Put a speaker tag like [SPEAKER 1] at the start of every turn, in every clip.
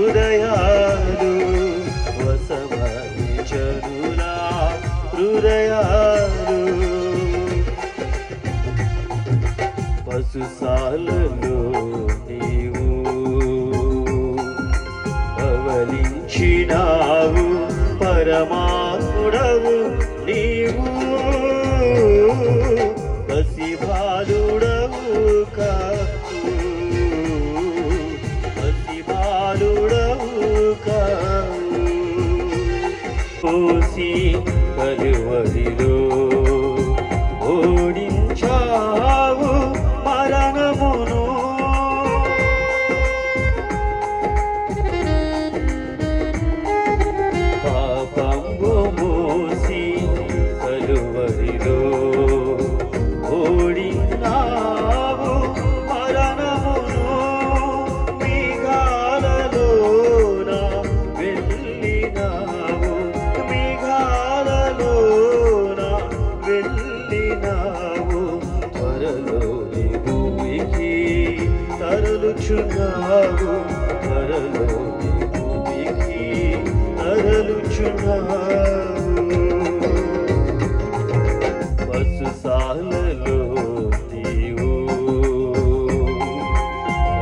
[SPEAKER 1] హృదయాలు వసమని జనుల హృదయాలు పశుశాలలో నీవు పవలించినావు పరమాత్ముడవు నీవు పసిబాలుడవు కావు పసిబాలుడవు కావు పోసి కలువరిలో ఓడించావు మరణమును పాపంబు మోసి కలువరిలో ఓడినావు మరణమును మేఘాలలోన వెళ్ళినావు మేఘాలలోన వెళ్ళినావు త్వరలోని భూమికి తరలుచున్నావు త్వరలోని భూమికి తరలుచున్నావు పశుశాలలో నీవు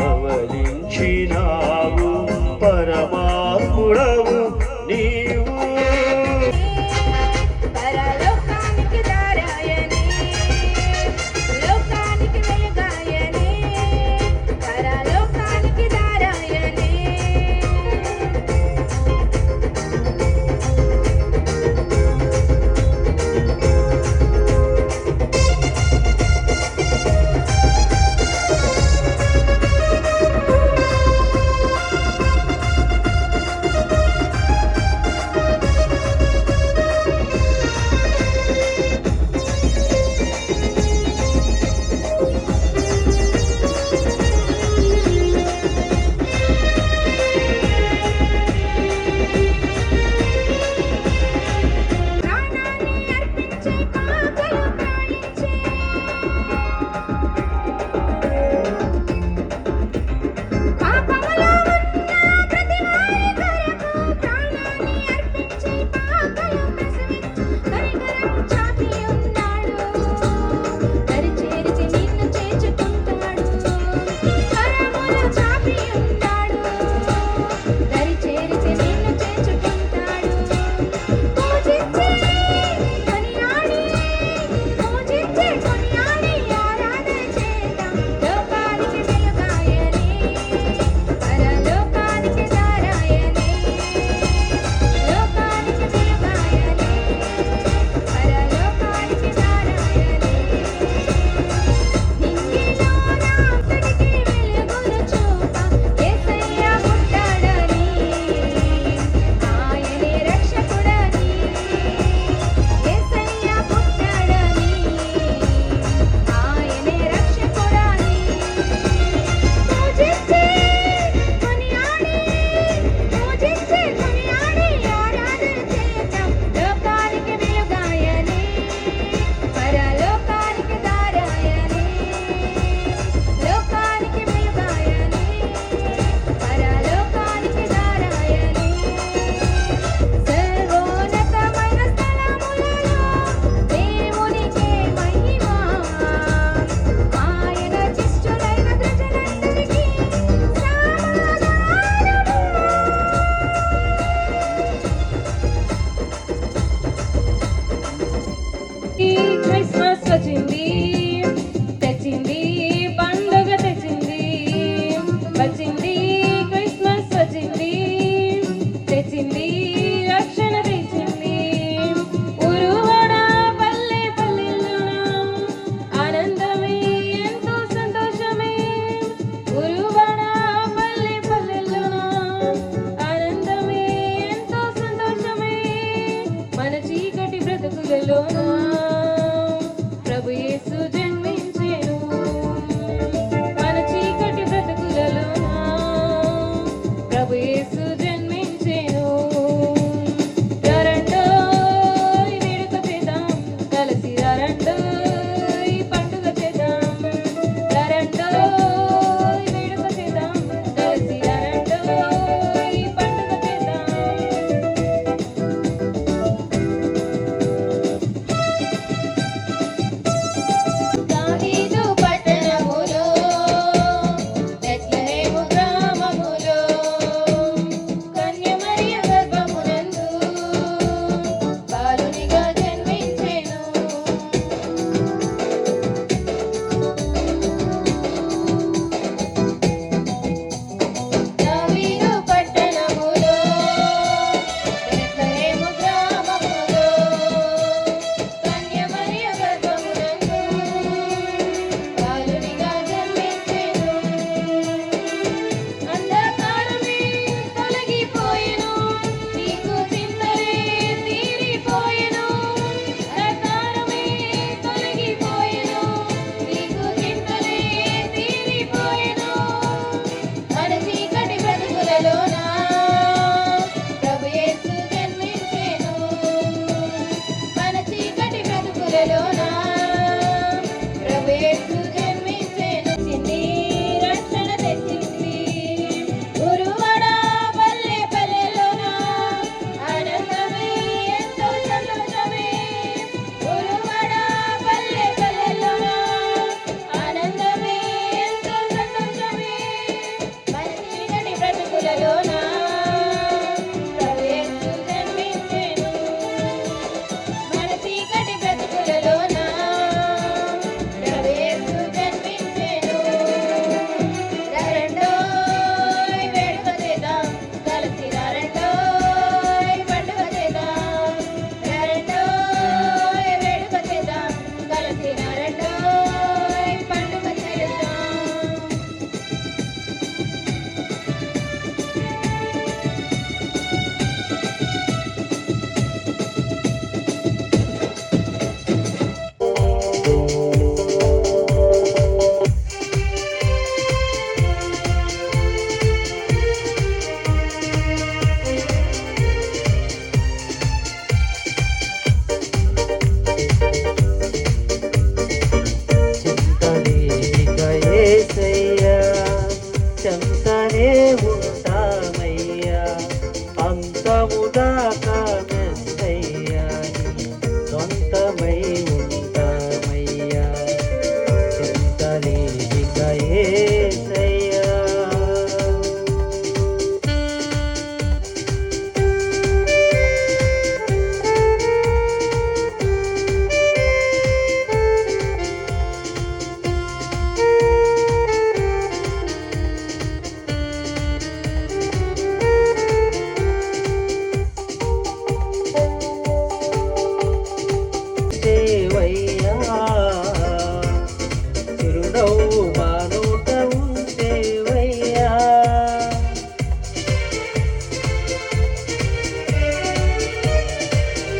[SPEAKER 1] పవలించినావు పరమాత్ముడవు నీవు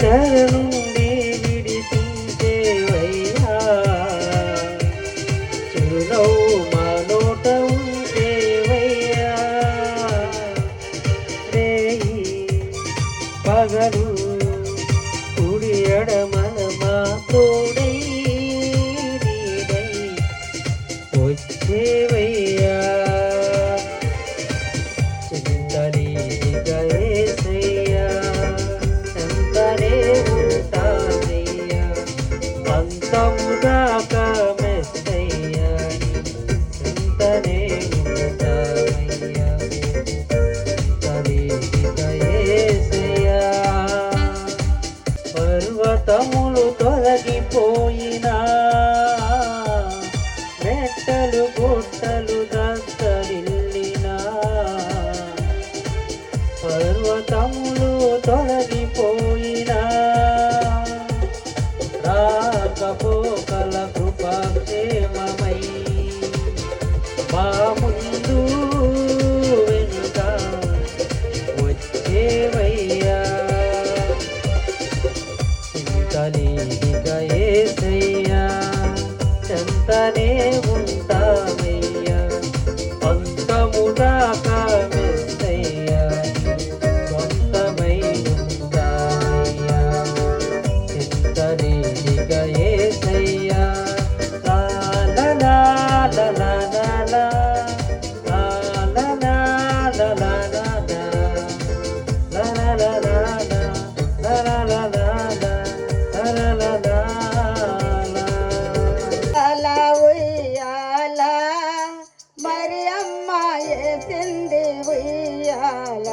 [SPEAKER 1] చెర నుండి విడిపించేవయ్యా చిరునవ్వు మా నోట ఉంచేవయ్యా రేయి పగలు కుడి ఎడమల మా తోడై నీడై వచ్చేవయ్యా చింతలేనిగా యేసయ్యా చెంతనే ఉంటానయ్యా అంతము దాకా మెస్సయ్యా చింతనే ఉంటానయ్యా చింతలేనిగా యేసయ్యా పర్వతములు తొలగిపోయినా మెట్టలు గుట్టలు దత్తరిల్లినా పర్వతములు తొలగిపోయినా రాకపోకల కృపాక్షేమమై మా ముందు వెనుక వచ్చేవయ్యా చింతలేనిగా యేసయ్యా చెంతనే ఉంటావయ్యా అంతము దాకా మెస్సయ్యా సొంతమై ఉంటావయ్యా చింతలేనిగా యేసయ్యా లా లా లా లా లా లా లా లా లా లా లా లా లా లా లా లా
[SPEAKER 2] అలా ఉయ్యాల మరి అమ్మ ఏసింది ఉయ్యాల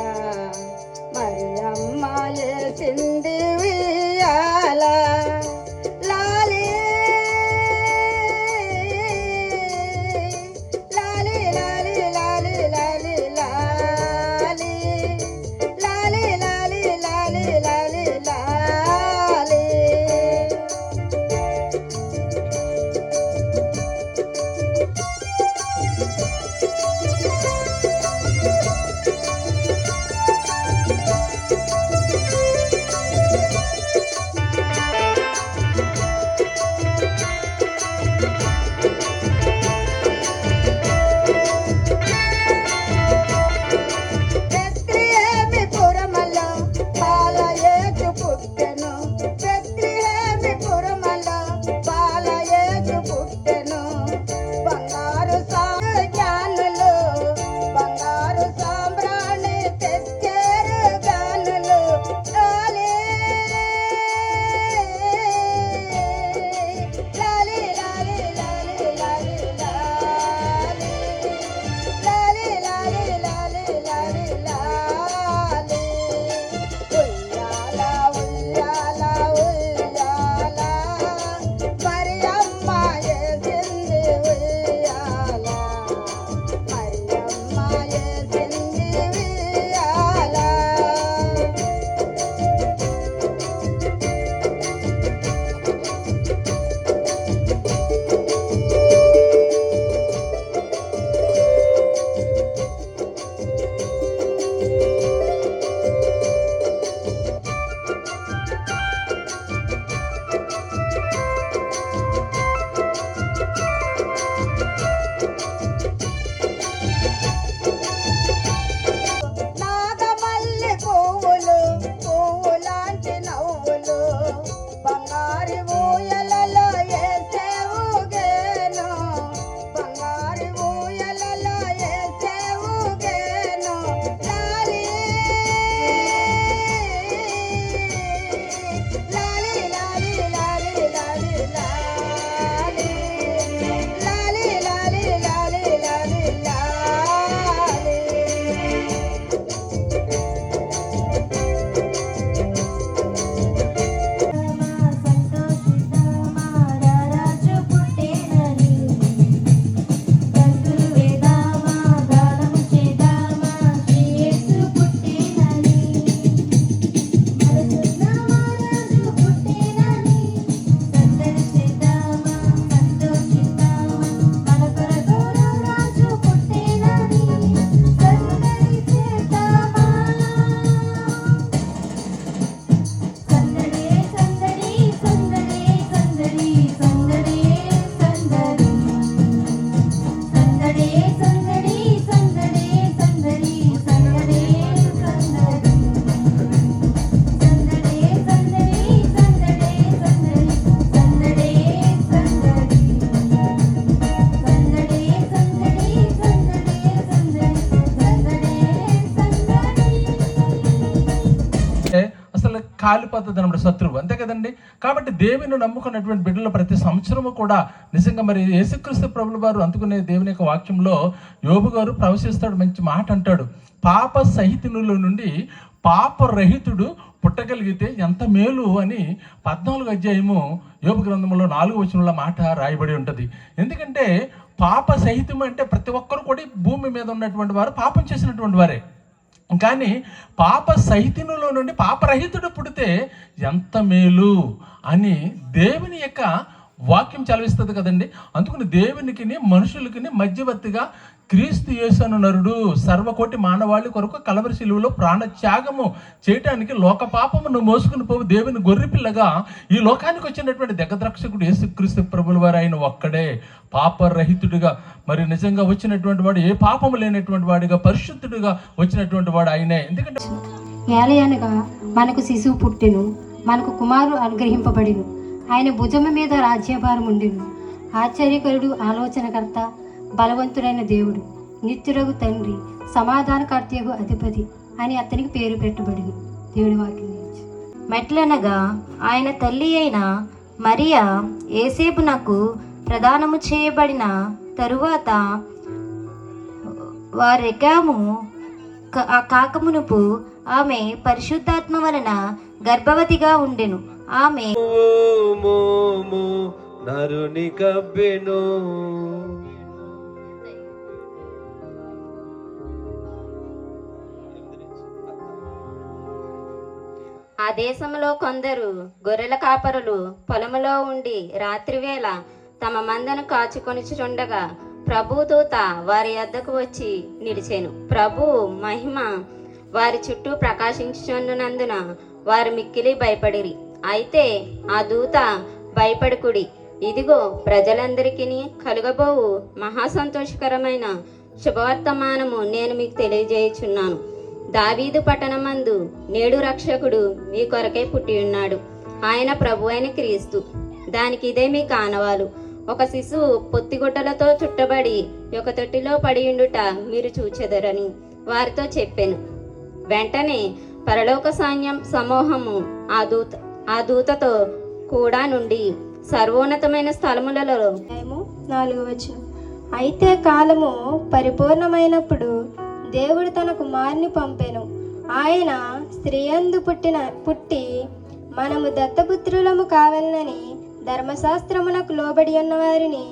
[SPEAKER 2] మరి అమ్మ ఏసింది ఉయ్యాల లాలి లాలి లాలి లాలి లాలి లాలి లాలి లాలి లాలి లాలి లాలి
[SPEAKER 3] కాలిపోతుంది అన్నమాట శత్రువు, అంతే కదండి. కాబట్టి దేవుని నమ్ముకున్నటువంటి బిడ్డలు ప్రతి సంవత్సరము కూడా నిజంగా మరి యేసుక్రీస్తు ప్రభుల వారు అందుకునే దేవుని యొక్క వాక్యంలో యోబు గారు ప్రవశిస్తాడు, మంచి మాట అంటాడు. పాప సహితునుల నుండి పాపరహితుడు పుట్టగలిగితే ఎంత మేలు అని 14వ అధ్యాయము యోబు గ్రంథంలో 4వ వచనంలో మాట రాయబడి ఉంటుంది. ఎందుకంటే పాప సహితం అంటే ప్రతి ఒక్కరు కూడా భూమి మీద ఉన్నటువంటి వారు పాపం చేసినటువంటి వారే. కానీ పాప సహితునిలో నుండి పాపరహితుడు పుడితే ఎంత మేలు అని దేవుని యొక్క వాక్యం చదివిస్తుంది కదండి. అందుకని దేవునికి మనుషులకి మధ్యవర్తిగా క్రీస్తు యేసు అను నరుడు సర్వకోటి మానవాళి కొరకు కలవరి శిలువలో ప్రాణ త్యాగము చేయటానికి లోక పాపమును మోసుకుని పోవు దేవుని గొర్రెపిల్లగా ఈ లోకానికి వచ్చినటువంటి జగద్రక్షకుడు యేసుక్రీస్తు ప్రభుల వారు ఆయన ఒక్కడే పాపరహితుడిగా మరి నిజంగా వచ్చినటువంటి వాడు, ఏ పాపము లేనటువంటి వాడిగా పరిశుద్ధుడిగా వచ్చినటువంటి వాడు ఆయనే. ఎందుకంటే
[SPEAKER 4] ఏలయనగా మనకు శిశువు పుట్టెను, మనకు కుమారుడు అనుగ్రహింపబడిను, ఆయన భుజము మీద రాజ్యభారం ఉండిను. ఆశ్చర్యకరుడు, ఆలోచనకర్త, బలవంతుడైన దేవుడు, నిత్యుడగు తండ్రి, సమాధానకర్తయగు అధిపతి అని అతనికి పేరు పెట్టబడింది. దేవుడి వాక్యం
[SPEAKER 5] మెట్లనగా ఆయన తల్లి అయిన మరియా యేసేపునకు ప్రదానము చేయబడిన తరువాత వారెకాము కాకమునుపు ఆమె పరిశుద్ధాత్మ వలన గర్భవతిగా ఉండెను. ఆమె
[SPEAKER 1] నరుని కబ్బెను.
[SPEAKER 5] ఆ దేశంలో కొందరు గొర్రెల కాపరులు పొలములో ఉండి రాత్రివేళ తమ మందను కాచుకొనిచుండగా ప్రభు దూత వారి యొద్దకు వచ్చి నిలిచెను. ప్రభు మహిమ వారి చుట్టూ ప్రకాశించుచున్నందున వారు మిక్కిలి భయపడిరి. అయితే ఆ దూత, భయపడకుడి, ఇదిగో ప్రజలందరికీ కలుగబోవు మహాసంతోషకరమైన శుభవర్తమానము నేను మీకు తెలియజేయుచున్నాను. దావీదు పట్టణమందు నేడు రక్షకుడు మీ కొరకే పుట్టి ఉన్నాడు. ఆయన ప్రభు అయిన క్రీస్తు. దానికి ఇదే మీ కానవాలు. ఒక శిశువు పొత్తిగుడ్డలతో చుట్టబడి ఒక తొట్టిలో పడియుండుట మీరు చూచెదరని వారితో చెప్పెను. వెంటనే పరలోక సమూహము ఆ దూతతో కూడా నుండి సర్వోన్నతమైన స్థలములలో
[SPEAKER 2] 4వ వచనం. అయితే కాలము పరిపూర్ణమైనప్పుడు దేవుడు తన కుమారుని పంపెను. ఆయన స్త్రీయందు పుట్టి మనము దత్తపుత్రులము కావాలని ధర్మశాస్త్రమునకు లోబడి ఉన్న వారిని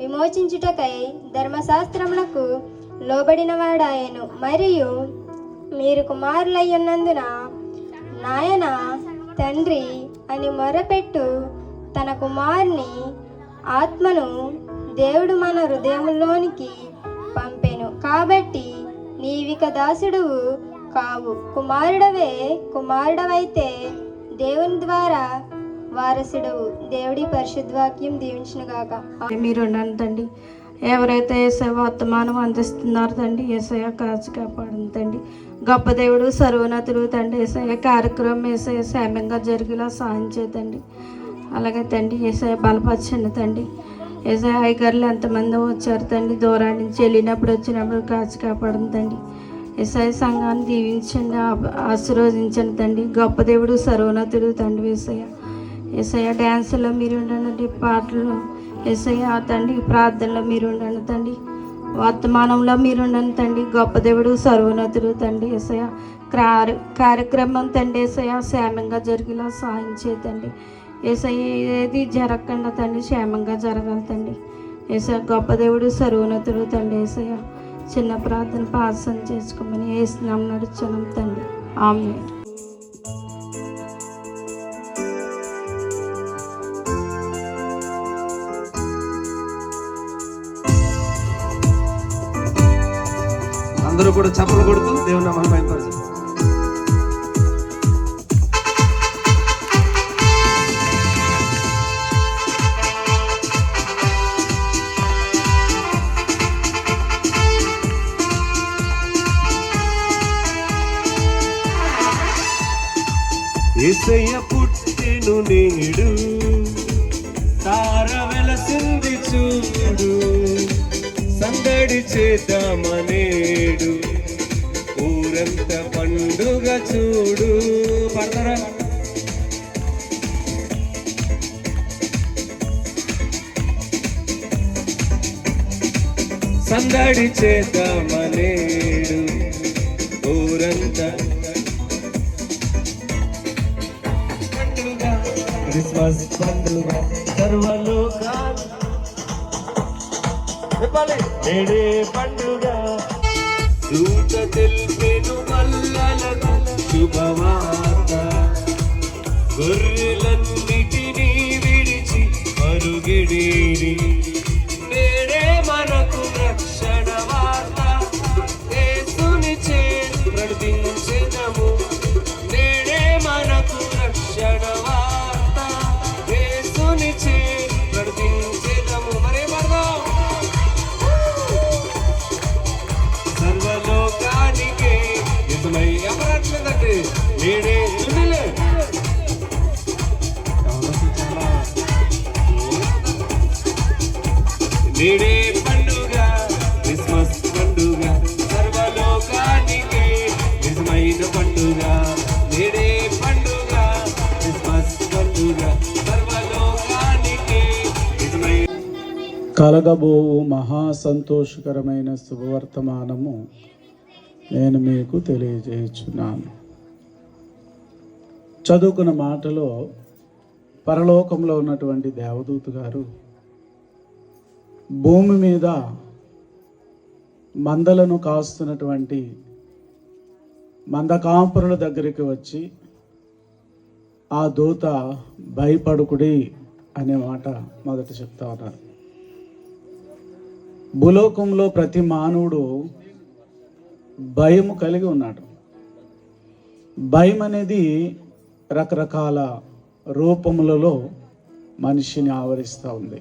[SPEAKER 2] విమోచించుటకై ధర్మశాస్త్రమునకు లోబడిన వాడాయను. మరియు మీరు కుమారులయ్యున్నందున నాయన తండ్రి అని మొరపెట్టు తన కుమారుని ఆత్మను దేవుడు మన హృదయంలోనికి పంపెను. కాబట్టి నీవిక దాసుడువు కావు, కుమారుడవైతే దేవుని ద్వారా వారసుడవు. దేవుడి పరిశుద్ధవాక్యం దీవించిన గాక.
[SPEAKER 4] మీరు తండ్రి, ఎవరైతే ఏసయ్య వర్తమానం అందిస్తున్నారు తండ్రి, ఏసయ్య కాచి కాపాడండి తండ్రి. గొప్ప దేవుడు, సర్వోన్నతుడు తండ్రి, ఏసయ్య కార్యక్రమం ఏసయ్య క్షేమంగా జరిగేలా సాయం చేయండి. అలాగే తండ్రి ఏసయ్య బలపరచండి తండ్రి. ఏసయ్య అయ్యగారులు ఎంతమంది వచ్చారు తండ్రి, దూరం నుంచి వెళ్ళినప్పుడు వచ్చినప్పుడు కాచి కాపాడండి తండ్రి. ఏసయ్య సంఘాన్ని దీవించండి, ఆశీర్వదించండి తండ్రి. గొప్ప దేవుడు, సర్వోన్నతుడు తండ్రి ఏసయ్య. ఏసయ్య డ్యాన్సులో మీరు ఉండండి, పాటలు ఏసయ్య తండ్రి, ప్రార్థనలో మీరు ఉండండి తండ్రి, వర్తమానంలో మీరు ఉండండి తండ్రి. గొప్ప దేవుడు, సర్వోన్నతుడు తండ్రి ఏసయ్య. కార్యక్రమం తండ్రి ఏసయ్య క్షేమంగా జరిగేలా సాయం చేయండి. ఏసయ్య ఏది జరగకుండా తండ్రి క్షేమంగా జరగాలి తండ్రి ఏసయ్య. గొప్ప దేవుడు, సర్వోన్నతుడు తండ్రి ఏసయ్య. చిన్న ప్రార్థన ప్రార్థన చేసుకోమని ఏసునామమున నడుచున్నాం తండ్రి, ఆమేన్.
[SPEAKER 1] అందరూ కూడా చప్పలు కొడుతూ దేవుని నామాన్ని మహిమపరచండి. యేసయ్య పుట్టెను నేడు, తార వెలసింది చూడు, సందడి చేద్దామనేడు, ఊరంత పండుగ చూడు. పడతారా?
[SPEAKER 6] సందడి చేద్దామనేడు ఊరంతా పండుగ క్రిస్మస్ పండుగ సర్వలోకాలు నేడే పండుగ దూత తెల్పెను మల్లలకు శుభవార్త గొర్రెలన్నిటినీ విడిచి మరుగిడేరి నేడే మనకు రక్షణ వార్త యేసుని చేరి ప్రకటించెదము నేడే మనకు రక్షణ వార్త యేసుని చేరి ప్రకటించెదము మరే పడదాం సర్వలోకానికే నిజమై ఎవరట్లేదంటే నేడే చుండిలే నేడే పండుగ క్రిస్మస్ పండుగ సర్వలోకానికి నిజమైన పండుగ నేడే పండుగ క్రిస్మస్ పండుగ సర్వలోకానికి నిజమైన
[SPEAKER 7] కలగబోవు మహా సంతోషకరమైన శుభవర్తమానము నేను మీకు తెలియజేయుచున్నాను. చదువుకున్న మాటలో పరలోకంలో ఉన్నటువంటి దేవదూత గారు భూమి మీద మందలను కాస్తున్నటువంటి మందకాంపురుల దగ్గరికి వచ్చి ఆ దూత భయపడుకుడి అనే మాట మొదట చెప్తా ఉన్నారు. భూలోకంలో ప్రతి మానవుడు భయము కలిగి ఉన్నాడు. భయం అనేది రకరకాల రూపములలో మనిషిని ఆవరిస్తూ ఉంది.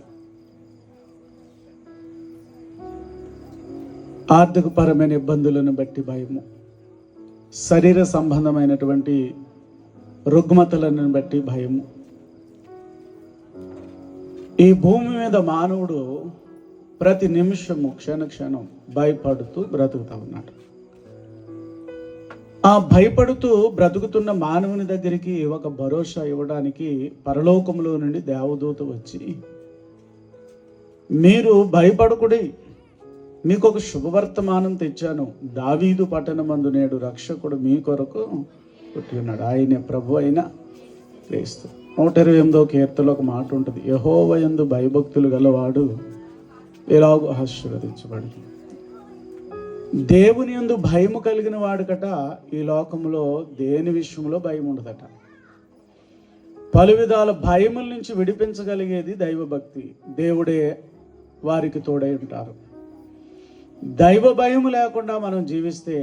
[SPEAKER 7] ఆర్థికపరమైన ఇబ్బందులను బట్టి భయము, శరీర సంబంధమైనటువంటి రుగ్మతలను బట్టి భయము. ఈ భూమి మీద మానవుడు ప్రతి నిమిషము క్షణం భయపడుతూ బ్రతుకుతూ ఉన్నాడు. ఆ భయపడుతూ బ్రతుకుతున్న మానవుని దగ్గరికి ఒక భరోసా ఇవ్వడానికి పరలోకంలో నుండి దేవదూత వచ్చి, మీరు భయపడకుడి, మీకు ఒక శుభవర్తమానం తెచ్చాను. దావీదు పట్టణమందు నేడు రక్షకుడు మీ కొరకు పుట్టి ఉన్నాడు. ఆయనే ప్రభు అయిన క్రీస్తు. 128వ కీర్తనలో ఒక మాట ఉంటుంది, యెహోవా యందు భయభక్తులు గలవాడు ఎలాగో ఆశీర్వదించబడింది. దేవుని యందు భయము కలిగిన వాడుకట ఈ లోకంలో దేని విషయంలో భయం ఉండదట. పలు విధాల భయముల నుంచి విడిపించగలిగేది దైవభక్తి. దేవుడే వారికి తోడై ఉంటారు. దైవ భయం లేకుండా మనం జీవిస్తే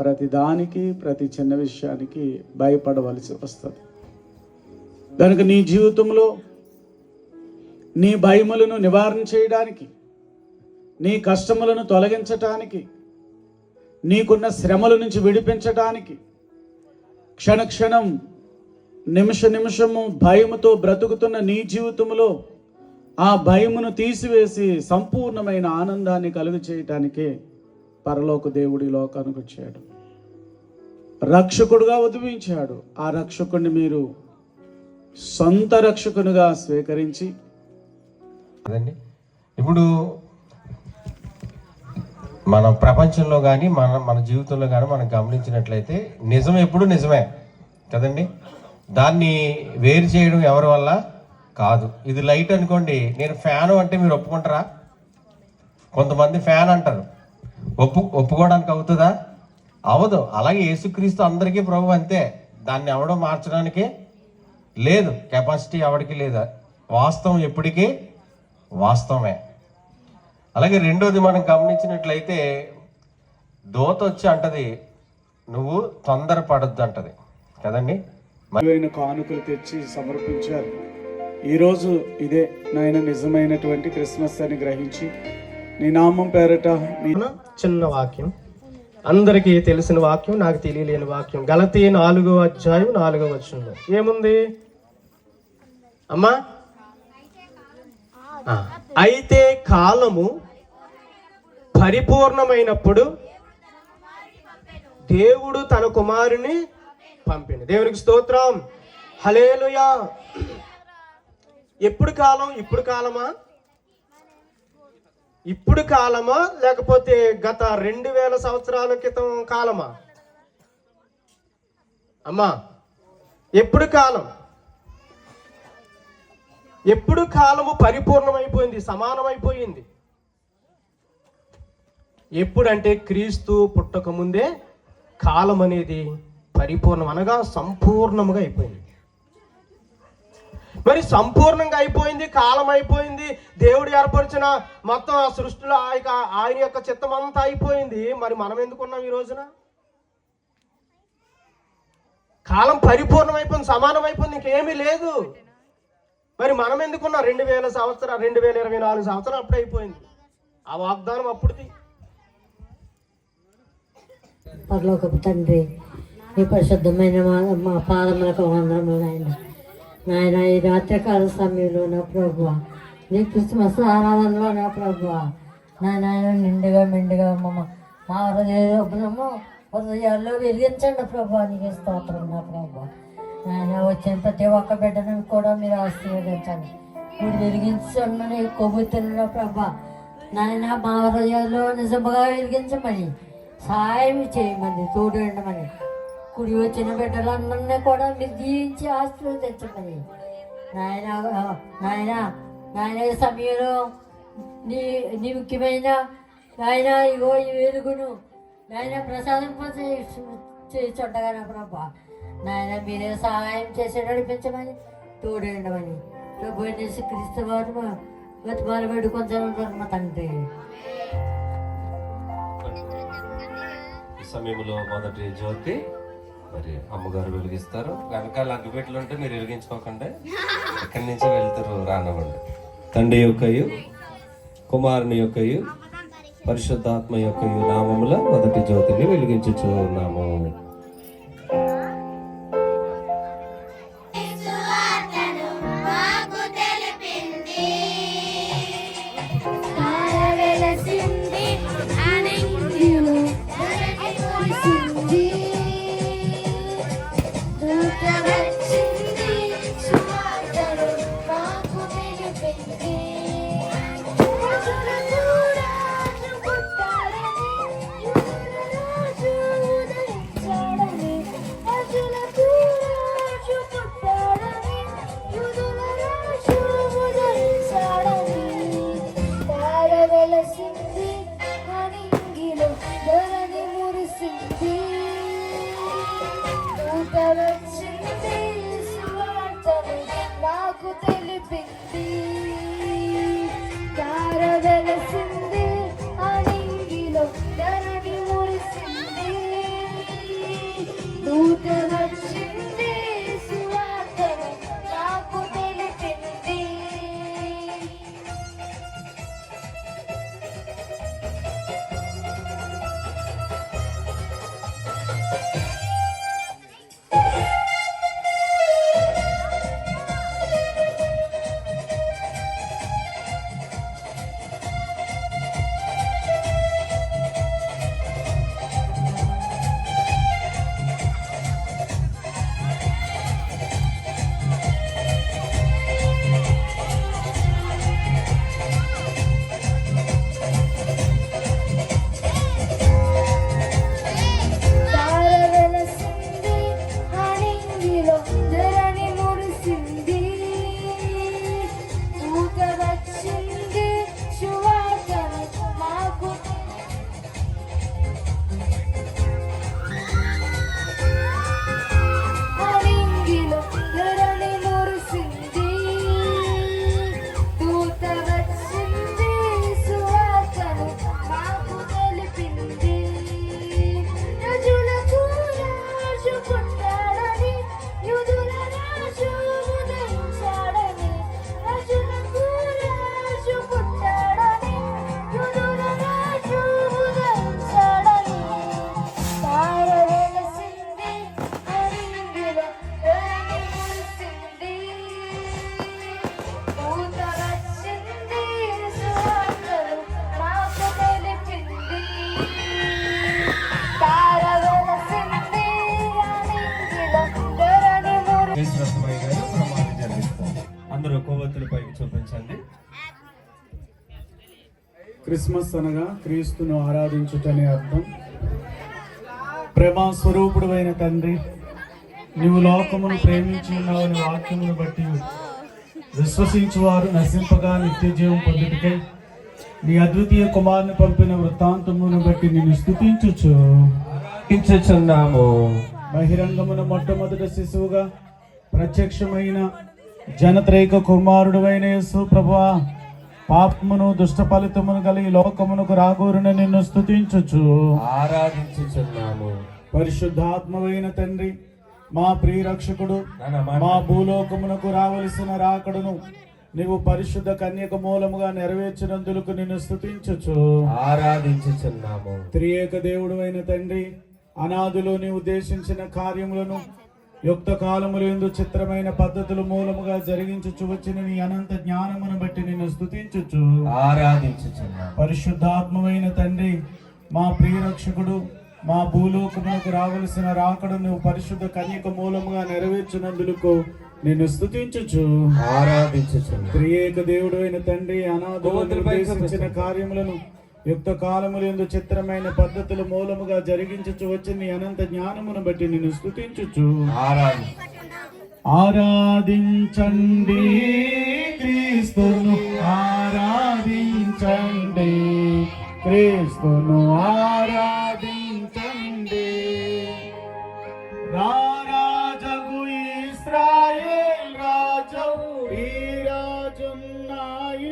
[SPEAKER 7] ప్రతి దానికి, ప్రతి చిన్న విషయానికి భయపడవలసి వస్తుంది. కనుక నీ జీవితంలో నీ భయములను నివారణ చేయడానికి, నీ కష్టములను తొలగించటానికి, నీకున్న శ్రమల నుంచి విడిపించటానికి, క్షణక్షణం నిమిషము భయముతో బ్రతుకుతున్న నీ జీవితంలో ఆ భయమును తీసివేసి సంపూర్ణమైన ఆనందాన్ని కలుగు చేయటానికే పరలోక దేవుడి లోకానికి వచ్చాడు. రక్షకుడుగా ఉద్భవించాడు. ఆ రక్షకుడిని మీరు సొంత రక్షకునిగా స్వీకరించి
[SPEAKER 8] అదండి. ఇప్పుడు మన ప్రపంచంలో కానీ మన జీవితంలో కానీ మనం గమనించినట్లయితే నిజం ఎప్పుడు నిజమే కదండి. దాన్ని వేరు చేయడం ఎవరి వల్ల కాదు. ఇది లైట్ అనుకోండి, నేను ఫ్యాను అంటే మీరు ఒప్పుకుంటారా? కొంతమంది ఫ్యాన్ అంటారు, ఒప్పుకోవడానికి అవుతుందా? అవదు. అలాగే యేసుక్రీస్తు అందరికీ ప్రభు అంతే. దాన్ని ఎవడో మార్చడానికి లేదు, కెపాసిటీ ఎవరికి లేదా. వాస్తవం ఎప్పటికీ వాస్తవమే. అలాగే రెండోది మనం గమనించినట్లయితే దోత వచ్చి అంటది, నువ్వు తొందరపడద్దు అంటది కదండి.
[SPEAKER 7] కానుకలు తెచ్చి సమర్పించారు. ఈరోజు ఇదే నాయన నిజమైనటువంటి క్రిస్మస్ అని గ్రహించి నీ నామం పేరట
[SPEAKER 9] చిన్న వాక్యం, అందరికీ తెలిసిన వాక్యం, నాకు తెలియలేని వాక్యం. గలతీ 4వ అధ్యాయం 4వ వచనంలో ఏముంది అమ్మా? అయితే కాలము పరిపూర్ణమైనప్పుడు దేవుడు తన కుమారుని పంపిండు. దేవునికి స్తోత్రం, హల్లెలూయా. ఎప్పుడు కాలం? ఇప్పుడు కాలమా? ఇప్పుడు కాలమా లేకపోతే గత 2000 సంవత్సరాల క్రితం కాలమా? అమ్మా, ఎప్పుడు కాలం? ఎప్పుడు కాలము పరిపూర్ణమైపోయింది, సమానమైపోయింది. ఎప్పుడంటే క్రీస్తు పుట్టక ముందే కాలం అనేది పరిపూర్ణం అనగా సంపూర్ణముగా అయిపోయింది. మరి సంపూర్ణంగా అయిపోయింది, కాలం అయిపోయింది, దేవుడు ఏర్పరిచిన మొత్తం ఆ సృష్టిలో ఆయన యొక్క చిత్తం అంతా అయిపోయింది. మరి మనం ఎందుకున్నాం ఈ రోజున? కాలం పరిపూర్ణం అయిపోయింది, సమానం అయిపోయింది, ఇంకేమీ లేదు. మరి మనం ఎందుకున్నాం? 2000 సంవత్సరాలు, 2024 సంవత్సరాలు అప్పుడే అయిపోయింది. ఆ వాగ్దానం అప్పుడుది.
[SPEAKER 10] పరలోకపు తండ్రి, నీ పరిశుద్ధమైన మా పాదములకు వందనములు నాయన. నాయన, ఈ రాత్రికాల సమయంలో నా ప్రభువా, నీ క్రిస్మస్ ఆరాధనలో నా ప్రభువా, నాయన నిండుగా మెండుగా మా హృదయాల్లో వెలిగించండి ప్రభువా. నీకు స్తోత్రం నా ప్రభువా. నాయన, వచ్చిన ప్రతి ఒక్క బిడ్డను కూడా మీరు ఆశీర్వదించండి. మీరు వెలిగించమని కొవ్వొత్తున్న ప్రభా నాయన, మా హృదయాల్లో నిజముగా వెలిగించమని సహాయం చేయమని, తోడు ఉండమని, కుడి వచ్చిన బిడ్డలందరినీ కూడా మీరు దీవించి ఆశీర్వదించమని నాయన. నాయన నాయన ఈ సమయంలో నీ ముఖ్యమైన నాయన ఇగో ఈ వెలుగును నాయన ప్రసాదింప చేస్తుండగా నా ప్రభా నాయన, మీరే సహాయం చేసి నడిపించమని, తోడు ఉండమని ప్రభు క్రీస్తు వారు బతిమాల వేడుకొంటారు మా తండ్రి.
[SPEAKER 6] ఈ సమయంలో మొదటి జ్యోతి మరి అమ్మగారు వెలిగిస్తారు. వెనకాల అగ్గిపెట్టెలు ఉంటే మీరు వెలిగించుకోకండి, ఎక్కడి నుంచి వెళ్తారు రానివ్వండి. తండ్రి యొక్కయు కుమారుని యొక్కయు పరిశుద్ధాత్మ యొక్కయు నామముల మొదటి జ్యోతిని వెలిగించుచు ఉన్నాము.
[SPEAKER 7] క్రిస్మస్ అనగా క్రీస్తును ఆరాధించుటనే అర్థం. ప్రేమ స్వరూపుడు అయిన తండ్రి, నీవు లోకమును ప్రేమించి ఉన్నావని వాక్యమును బట్టి విశ్వసించువారు నశింపగా నిత్య జీవం పొందుటకై నీ అద్వితీయ కుమారుని పంపిన వృత్తాంతమును బట్టి నిన్ను స్తుతించుచున్నాము. బహిరంగమున మొట్టమొదటి శిశువుగా ప్రత్యక్షమైన జనత్రైక కుమారుడు అయిన యేసు ప్రభువా, పాపమును దుష్ట ఫలితమును కలిగి లోకమునకు రాగోరున నిన్ను స్తుతించుచు
[SPEAKER 6] ఆరాధించుచున్నాము.
[SPEAKER 7] పరిశుద్ధాత్మవైన తండ్రి, మా ప్రియరక్షకుడు, మా భూలోకమునకు రావలసిన రాకడను నీవు పరిశుద్ధ కన్యక మూలముగా నెరవేర్చినందులకు నిన్ను స్తుతించుచు
[SPEAKER 6] ఆరాధించుచున్నాము.
[SPEAKER 7] త్రియేక దేవుడు అయిన తండ్రి, అనాదిలో నీవు ఉద్దేశించిన కార్యములను యుక్త కాలములు ఎందు చిత్రమైన పద్ధతుల మూలముగా జరిగించుచు వచ్చిన నీ అనంత జ్ఞానమును బట్టి నిన్ను స్తుతించుచు
[SPEAKER 6] ఆరాధించుచున్నాము.
[SPEAKER 7] పరిశుద్ధాత్మమైన తండ్రి, మా ప్రియరక్షకుడు, మా భూలోకమునకు రావలసిన రాకడ నువ్వు పరిశుద్ధ కన్యక మూలముగా నెరవేర్చినందులకు నిన్ను స్తుతించుచు
[SPEAKER 6] ఆరాధించుచున్నాము.
[SPEAKER 7] త్రియేక దేవుడు అయిన తండ్రి, అనాదిలో నిర్దేశించిన కార్యములను యుక్త కాలములు ఎందు చిత్రమైన పద్ధతుల మూలముగా జరిగించుచు వచ్చిన నీ అనంత జ్ఞానమును బట్టి నిన్ను స్తుతించుచు ఆరాధించండి క్రీస్తును, ఆరాధించండి క్రీస్తును, ఆరాధించండి. రాజగు ఇశ్రాయేల్ రాజు, ఈ రాజున్న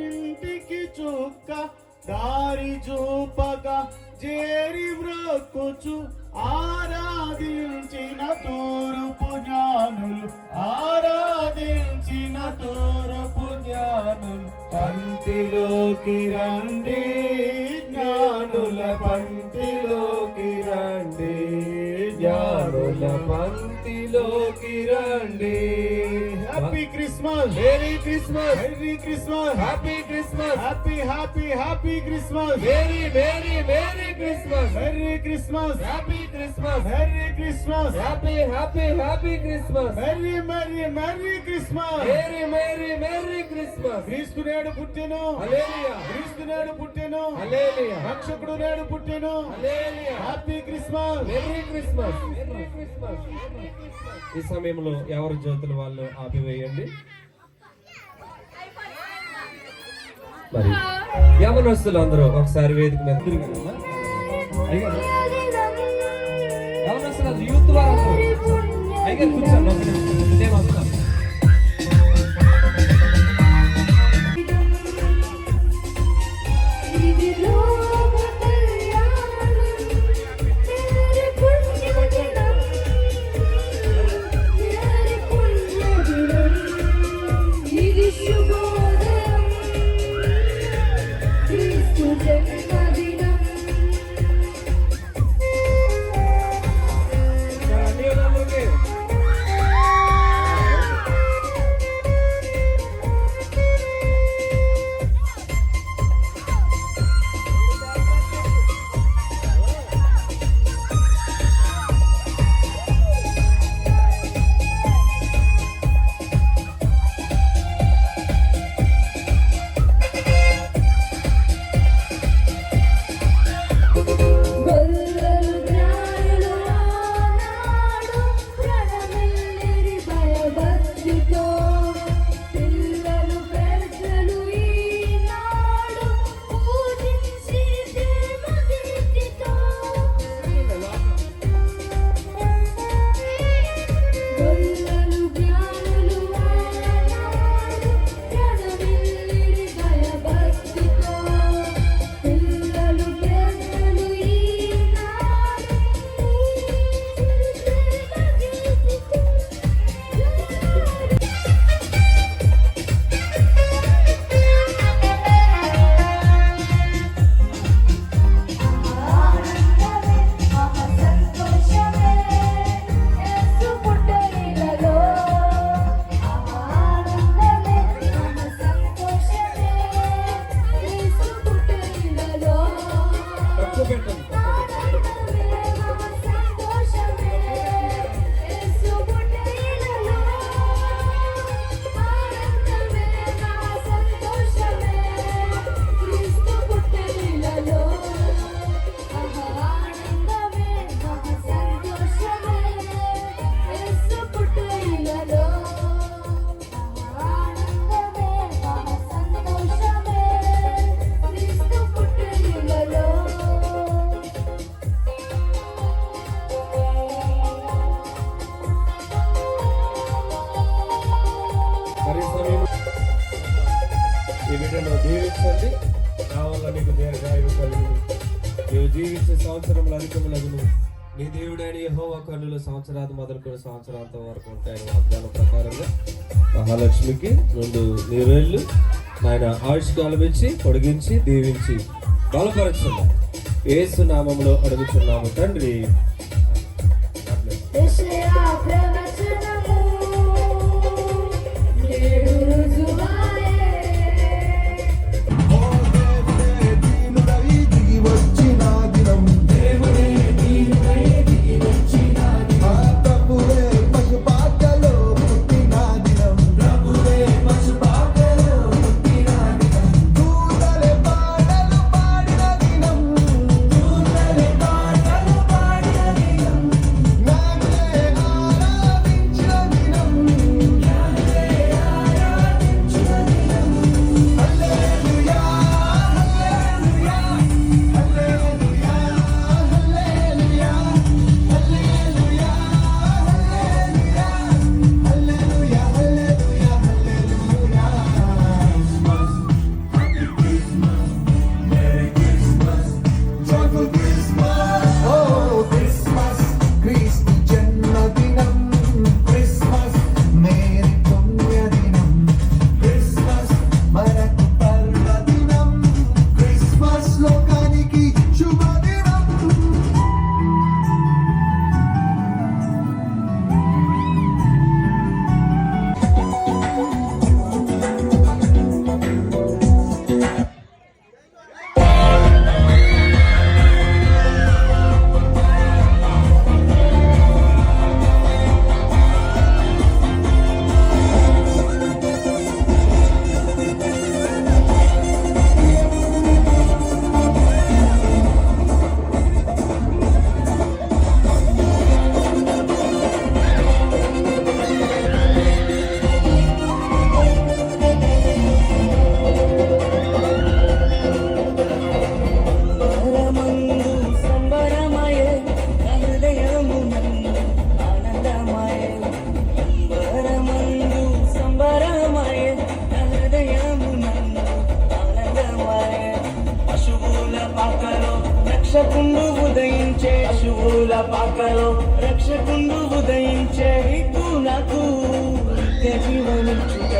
[SPEAKER 7] ఇంటికి చుక్క దారి చూపగా చేరి వ్రొక్కుచు ఆరాధించిన తూర్పు జ్ఞానులు, ఆరాధించిన తూర్పు జ్ఞానులు పంక్తిలోకి రండి, జ్ఞానుల పంక్తిలోకి రండి, జ్ఞానుల పంక్తిలోకి రండి. Happy Christmas, merry Christmas, merry Christmas, happy Christmas, happy happy happy Christmas, merry merry merry Christmas, merry Christmas, happy Christmas, merry Christmas, happy happy happy Christmas, merry merry merry Christmas, merry merry merry Christmas. క్రీస్తు నేడు పుట్టెను, హల్లెలూయా. క్రీస్తు నేడు పుట్టెను, హల్లెలూయా. రక్షకుడు నేడు పుట్టెను, hallelujah. Happy Christmas, merry Christmas, merry Christmas.
[SPEAKER 6] ఈ సమయంలో ఎవరి జ్యోతులు వాళ్ళు ఆపివేయండి. మరి యవనస్తులు అందరూ ఒకసారి వేదిక మీద తిరిగారమ్మా. యవనస్తులు యూత్ వారు అయితే కూర్చోండి. నేను వస్తాను. సంవత్సరం అధికములగును. నీ దేవుడైన యెహోవా కన్నులు సంవత్సరాది మొదలుకొని సంవత్సరాంతం వరకు ఉంటాయని వాగ్దానం ప్రకారంగా మహాలక్ష్మికి 2 నీరేళ్లు ఆయన ఆయుష్కాలం ఇచ్చి పొడిగించి దీవించి బలపరచున్నాం. యేసు నామములో అడుగుచున్నాము తండ్రి.
[SPEAKER 11] రక్షకుండు ఉదయించే శుభుల పాకలో రక్షకుండు ఉదయించే నాకు జీవనిచ్చుట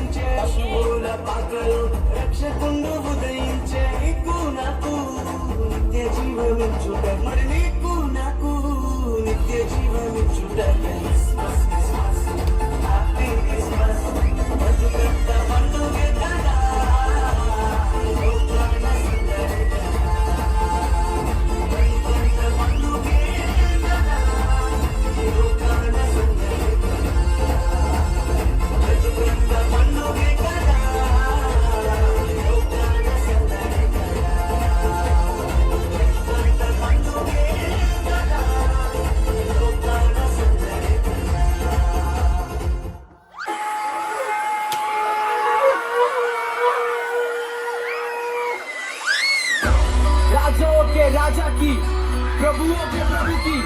[SPEAKER 11] ఉదయించే పశువుల పాకలో రక్షకుండు ఉదయించే నీకు నాకు నిత్య జీవమిచ్చుట మరి నీకు నాకు నిత్య జీవమిచ్చుట క్రిస్మస్ క్రిస్మస్ హ్యాపీ క్రిస్మస్ బతుకంత పండుగ కదా లోకాన సుందరి కదా బతుకంత పండుగ కదా లోకాన సుందరి బతుకంత పండుగ కదా లోకాన సుందరి బతుకంత పండుగ కదా లోకాన సుందరి राजाओं के राजा की प्रभुओं के प्रभु की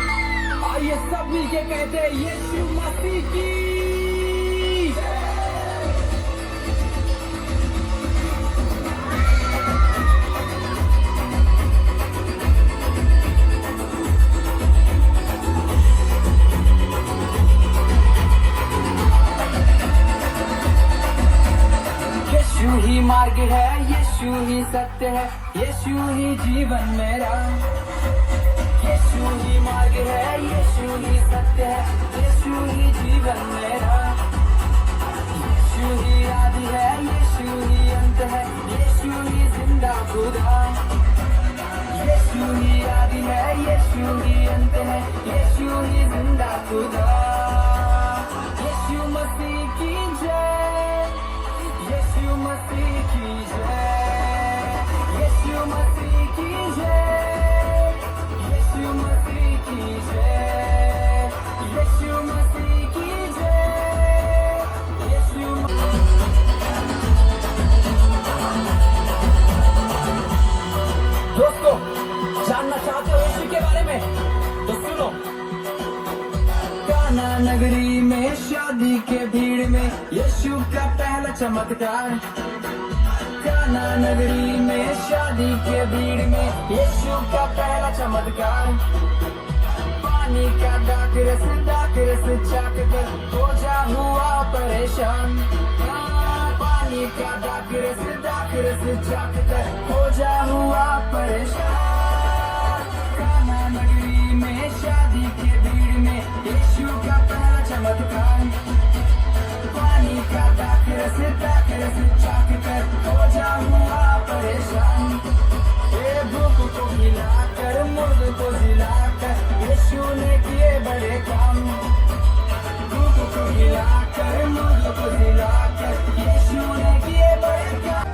[SPEAKER 11] आइए सब मिलके कहते हैं यीशु मसीह की यीशु ही मार्ग है, यीशु ही सत्य है, यीशु ही जीवन मेरा। यीशु ही मार्ग है, यीशु ही सत्य है, यीशु ही जीवन मेरा। यीशु ही आदि है, यीशु ही अंत है, यीशु ही जिंदा खुदा। यीशु ही आदि है, यीशु ही अंत है, यीशु ही जिंदा खुदा। यीशु मसीह की जय, यीशु मसीह की जय, यीशु मसीह की जय, यीशु मसीह की जय, यीशु मसीह की जय, यीशु दोस्तों जानना चाहते हो यीशु के बारे में तो सुनो। काना नगरी में शादी के भीड़ में यीशु का पहला चमत्कार। काना नगरी में शादी के भीड़ में यीशु का पहला चमत्कार। पानी का दाखरस चाक कर खोजा हुआ परेशान। पानी का दाखरस चाक कर खोजा हुआ परेशान। काना नगरी में शादी के भीड़ में यीशु का पहला चमत्कार। पानी का दाखरस चाक कर खोजा हुआ परेशान। ये भूख को हिलाकर मुर्द को जिलाकर यीशु ने किए बड़े काम। भूख को हिलाकर मुर्द को जिलाकर यीशु ने किए बड़े काम।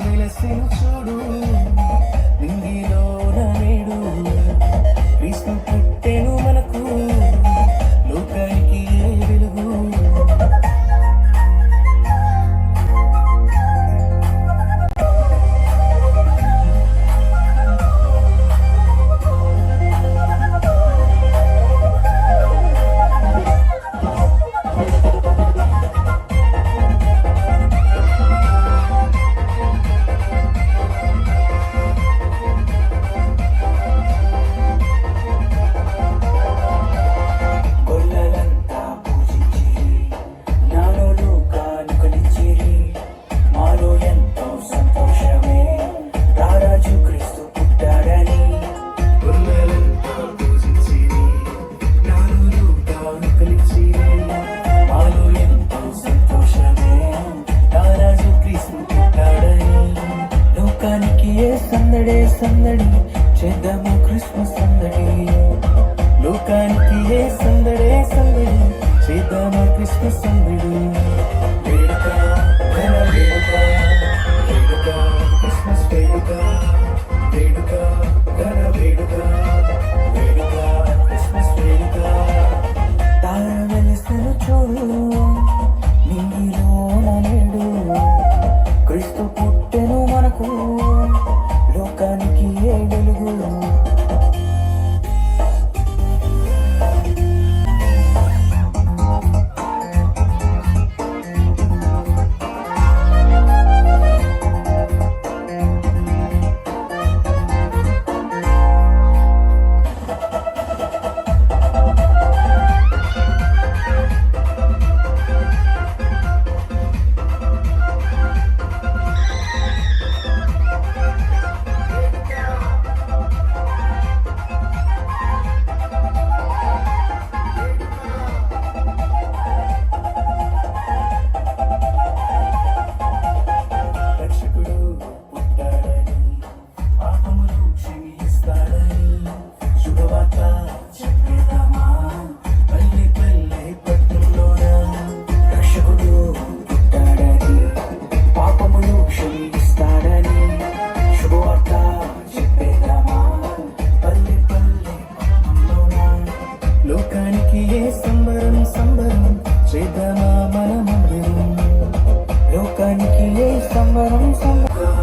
[SPEAKER 11] వెలసెను చూడు నింగిలోన నేడు క్రీస్తు పుట్టెను మనకు లోకానికి వెలుగు సందడే సందడి చేద్దాము క్రిస్మస్ సందడి లోకానికి ఏ సందడే సందడి చేద్దాము క్రిస్మస్ సందడి వేడుక ఘన వేడుక వేడుక క్రిస్మస్ వేడుక వేడుక ఘన వేడుక వేడుక క్రిస్మస్ వేడుక తార వెలుసెను చూడు నింగిలోన నేడు క్రీస్తు పుట్టెను మనకు లోకానికి ఏ వెలుగు లోకానికి ఏ సంబరం సంబరం చేద్దామా మనమందరం లోకానికి ఏ సంబరం సంబరం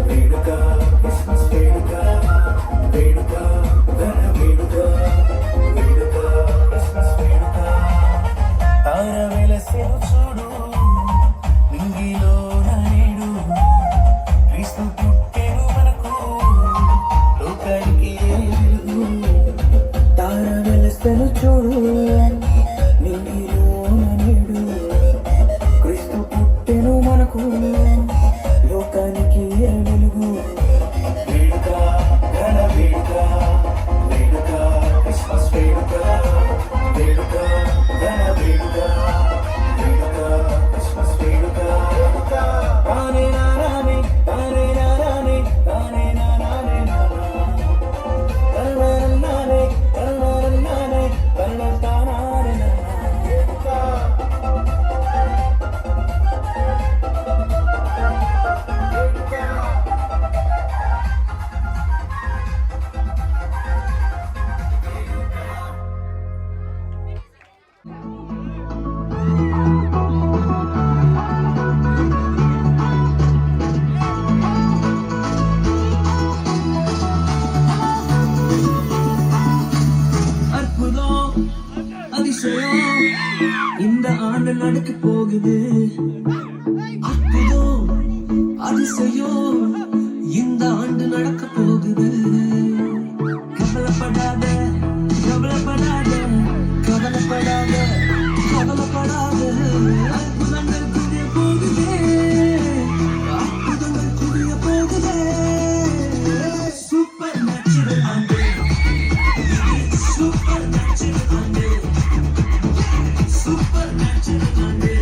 [SPEAKER 11] వేడుక క్రిస్మస్ వేడుక వేడుక ఘన వేడుక వేడుక క్రిస్మస్ వేడుక తార వెలసెను చూడు నింగిలోన నేడు క్రీస్తు పుట్టెను మనకు లోకానికి ఏ వెలుగు తార వెలుసెను చూడు నింగిలోన నేడు క్రీస్తు పుట్టెను మనకు లోకానికి ఏ వెలుగు వేడుక ఘన వేడుక వేడుక క్రిస్మస్ వేడుక వేడుక ఘన వేడుక వేడుక క్రిస్మస్ వేడుక తానే నానే తానే నానే తానే నానే కరుణానే కరుణానే కరుణానే వేడుక அற்புதம் அதிசயம் இந்த ஆண்டு நடக்க போகுது அற்புதம் அதிசயம் இந்த ஆண்டு நடக்க போகுது கவலைப்படாத கவலைப்படாத கவலைப்படாத கவலைப்படாத அற்புதங்கள் குடிய போகுதே அற்புதங்கள் குடிய போகுதே சூப்பர் நேச்சுரல் ஆண்டு சூப்பர் நேச்சுரல் ஆண்டு சூப்பர் நேச்சுரல் ஆண்டு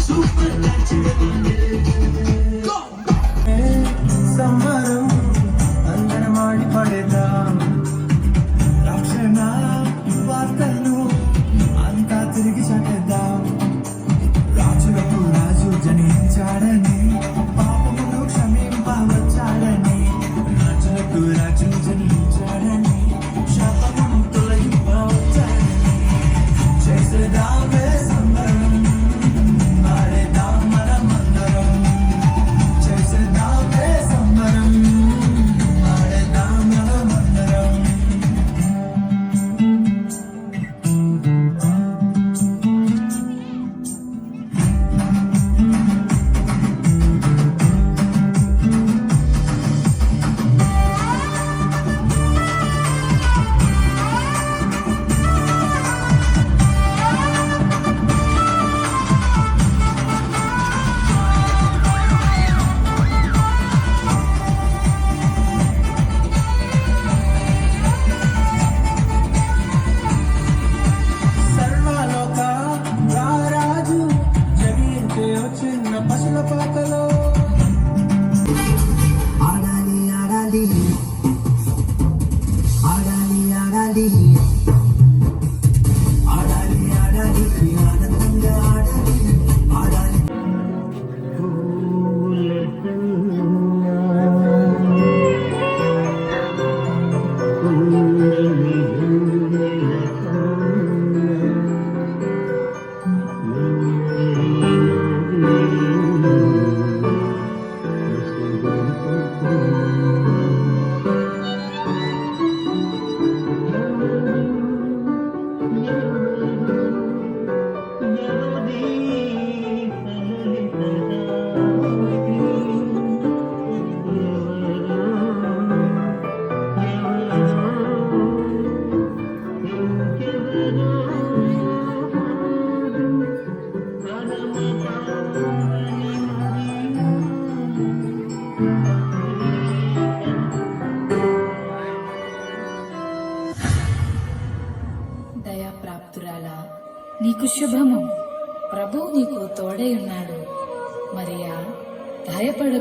[SPEAKER 11] சூப்பர் நேச்சுரல் ஆண்டு சம்மரம் அந்த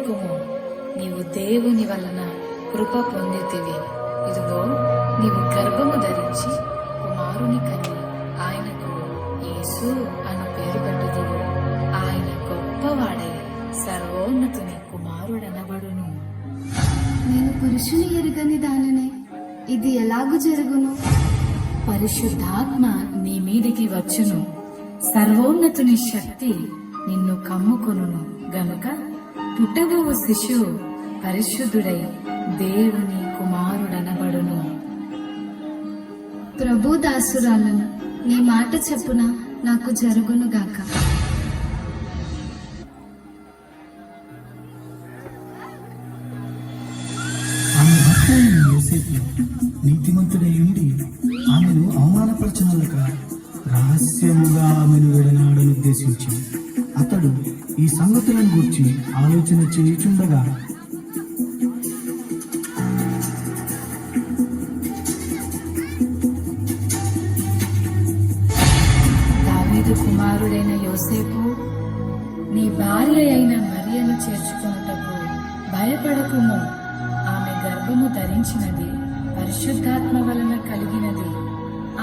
[SPEAKER 12] భయపడకుము, నీవు దేవుని వలన కృప పొందితివి. ఇదిగో నీవు గర్భము ధరించి కుమారుని కని ఆయనకు యేసు అను పేరు పెట్టుదువు. ఆయన గొప్పవాడై సర్వోన్నతుని కుమారుడనబడును.
[SPEAKER 2] నేను పురుషుని ఎరుగని దానినే, ఇది ఎలాగు జరుగును?
[SPEAKER 12] పరిశుద్ధాత్మ నీ మీదికి వచ్చును, సర్వోన్నతుని శక్తి నిన్ను కమ్ముకొనును గనుక పుట్టబోవు శిశువు పరిశుద్ధుడై దేవుని కుమారుడనబడును.
[SPEAKER 2] ప్రభు దాసురాలను, నీ మాట చెప్పున నాకు జరుగును గాక.
[SPEAKER 11] ఆమె భర్త అయిన యోసేపు నీతిమంతుడై ఉండి ఆమెను అవమానపరచనలక రహస్యముగా ఆమెను విడనాడనుద్దేశించి అతడు ఈ సంగతులను గూర్చి ఆలోచన చేయుచుండగా
[SPEAKER 12] దావీదు కుమారుడైన యోసేపు, నీ భార్య అయిన మరియను చేర్చుకొనుటకు భయపడకుము. ఆమె గర్భము ధరించినది పరిశుద్ధాత్మ వలన కలిగినది.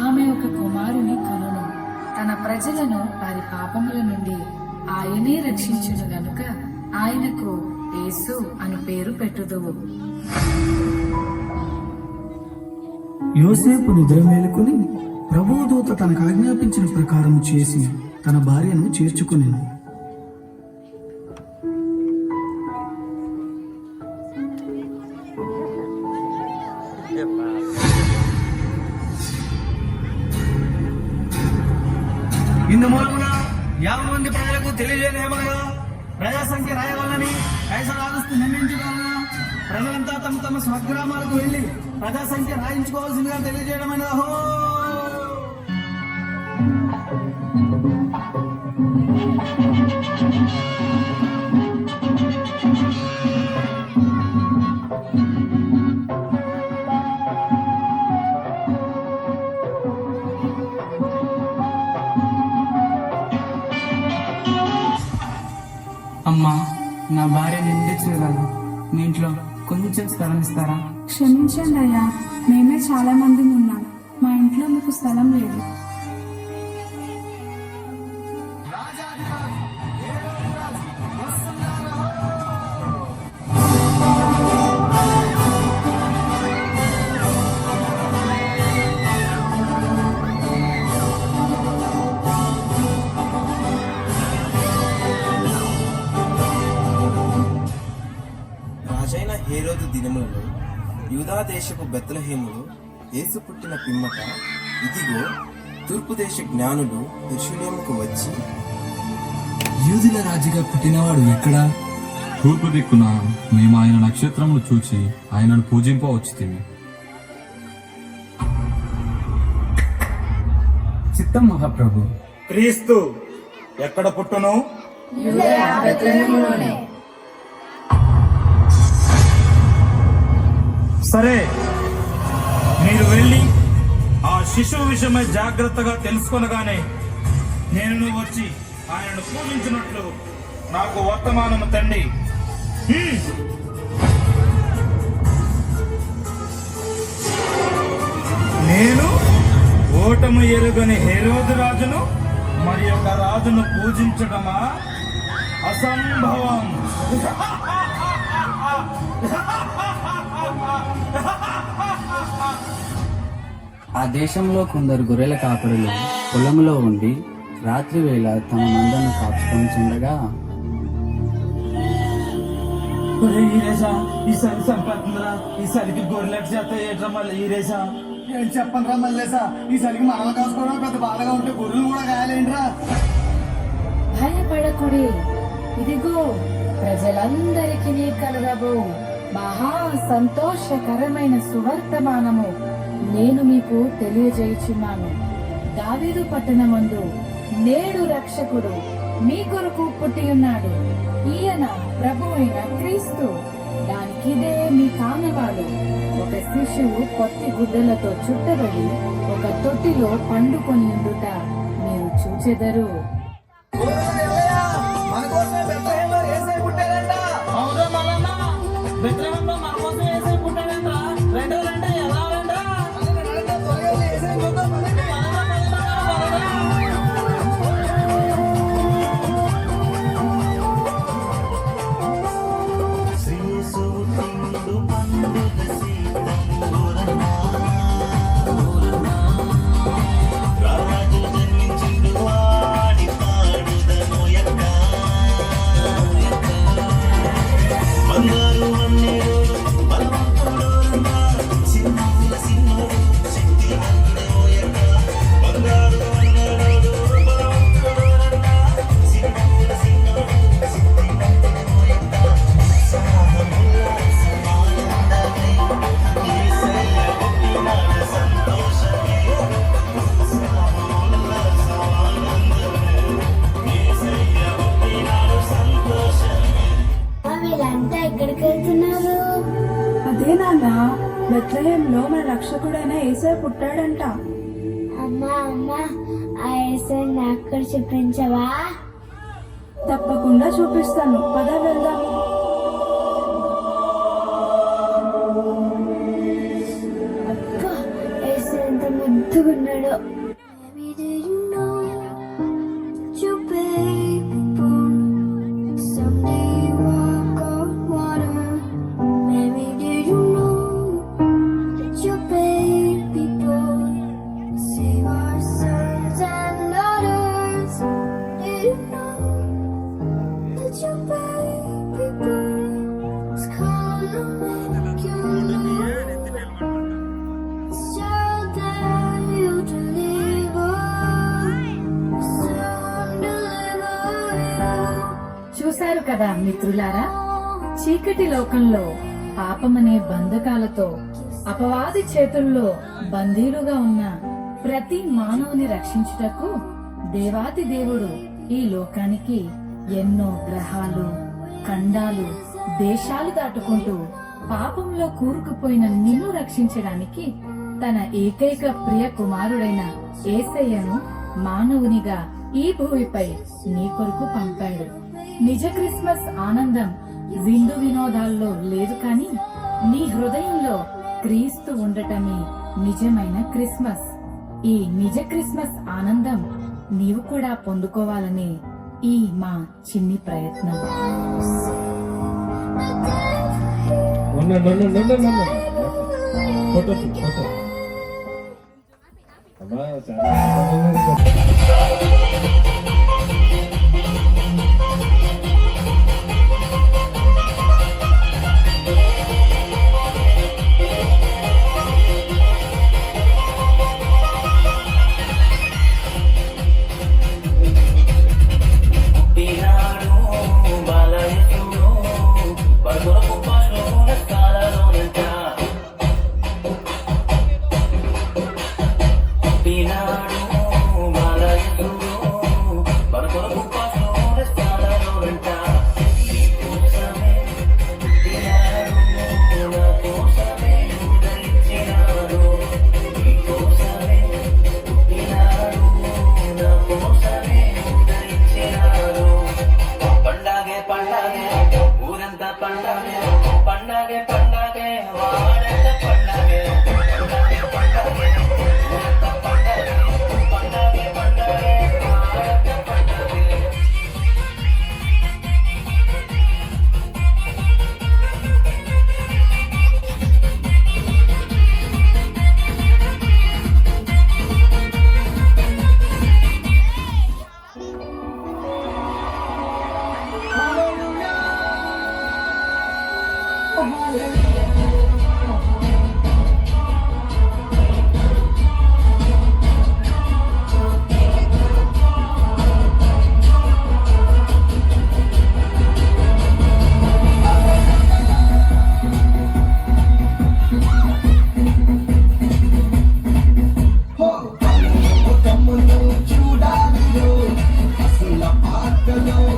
[SPEAKER 12] ఆమె ఒక కుమారుని కనును. తన ప్రజలను వారి పాపముల నుండి ఆయనే రక్షించును గనుక ఆయనకు యేసు అను పేరు పెట్టుదువు.
[SPEAKER 11] యోసేపు నిద్ర మేలుకుని ప్రభువు దూత తనకు ఆజ్ఞాపించిన ప్రకారం చేసి తన భార్యను చేర్చుకునెను. ఇందు మూలముగా 50 మంది ప్రజలకు తెలియజేయమనగా ప్రజా సంఖ్య రాయవాలని కైసర్ ఆగస్టు నిర్ణయించగలగా ప్రజలంతా తమ తమ స్వగ్రామాలకు వెళ్లి ప్రజా సంఖ్య రాయించుకోవాల్సిందిగా తెలియజేయడమైన అమ్మా, నా భార్య నిండించిన కాదు, మీ ఇంట్లో కొంచెం స్థలం ఇస్తారా?
[SPEAKER 12] క్షమించండి అయ్యా, మేమే చాలా మంది ఉన్నాం, మా ఇంట్లో మీకు స్థలం లేదు.
[SPEAKER 13] రాజైన హేరోదు దినములలో యూదా దేశపు బెత్లెహేములో యేసు పుట్టిన పిమ్మట ఇదిగో తూర్పు దేశ జ్ఞానులు యెరూషలేముకు వచ్చి,
[SPEAKER 11] యూదుల రాజుగా పుట్టినవాడు ఎక్కడా?
[SPEAKER 14] తూర్పు దిక్కున మేము ఆయన నక్షత్రములు చూచి ఆయనను పూజింపవచ్చుతిమి.
[SPEAKER 11] చిత్తం మహాప్రభు.
[SPEAKER 15] క్రీస్తు ఎక్కడ పుట్టును? సరే, మీరు వెళ్ళి ఆ శిశువు విషయమై జాగ్రత్తగా తెలుసుకొనగానే నేను వచ్చి ఆయనను పూజించినట్లు నాకు వర్తమానము తండి. నేను ఓటము ఎరుగని హేరోదు రాజును మరి ఒక రాజును పూజించడమా? అసంభవం.
[SPEAKER 16] ఆ దేశంలో కొందరు గొర్రెల కాపరులు పొలంలో ఉండి రాత్రి వేళ తమ మందను కాచుకొనిచుండగా,
[SPEAKER 15] ఈసారి సంపత్తుందిరా, ఈసారికి గొర్రెలకు చేత ఏట్రా మళ్ళీ ఈరేసా ఏం చెప్పండి రా మళ్ళీసా, ఈసారికి మనల్ని కాసుకోవడం పెద్ద బాధగా ఉంటే గొర్రెలు కూడా కాయాలేంట్రా.
[SPEAKER 12] భయపడకుడి, ఇదిగో ప్రజలందరికీ కలగబో మహా సంతోషకరమైన సువర్తమానము నేను మీకు తెలియజేయుచున్నాను. దావీదు పట్టణమందు నేడు రక్షకుడు మీ కొరకు పుట్టి ఉన్నాడు. ఈయన ప్రభువైన క్రీస్తు. దానికిదే మీ కానవాడు. ఒక శిశువు పొత్తి గుడ్డలతో చుట్టబడి ఒక తొట్టిలో పండుకొని ఉండుట మీరు చూచెదరు.
[SPEAKER 15] మన కోసమే బెత్లెహేములో యేసయ్య పుట్టాడంట. బెత్లెహేంలో మన కోసం యేసయ్య పుట్టాడంట. రండి ఎలా రండి త్వరగా యేసయ్య చూద్దాం.
[SPEAKER 2] వీళ్ళంతా ఎక్కడికి వెళ్తున్నారు?
[SPEAKER 12] అదే నాన్న, బెత్లెహేంలో మన రక్షకుడైన యేసయ్య పుట్టాడంట.
[SPEAKER 2] అమ్మా ఆ యేసయ్య నాకు కూడా చూపించవా?
[SPEAKER 12] తప్పకుండా చూపిస్తాను, పద వెళ్దాం.
[SPEAKER 2] అబ్బా, యేసయ్య ఎంత ముద్దుగున్నాడో.
[SPEAKER 10] చూశారు కదా మిత్రులారా, చీకటి లోకంలో పాపమనే బంధకాలతో అపవాది చేతుల్లో బందీలుగా ఉన్న ప్రతి మానవుని రక్షించుటకు దేవాతి దేవుడు ఈ లోకానికి ఎన్నో గ్రహాలు, ఖండాలు, దేశాలు దాటుకుంటూ పాపంలో కూరుకుపోయిన నిన్ను రక్షించడానికి తన ఏకైక ప్రియ కుమారుడైన యేసయ్యను మానవునిగా ఈ భూమిపై నీ కొరకు పంపాడు. నిజ క్రిస్మస్ ఆనందం విందు వినోదాల్లో లేదు కాని నీ హృదయంలో క్రీస్తు ఉండటమే నిజమైన క్రిస్మస్. ఈ నిజ క్రిస్మస్ ఆనందం నీవు కూడా పొందుకోవాలని ఈ మా చిన్ని ప్రయత్నం.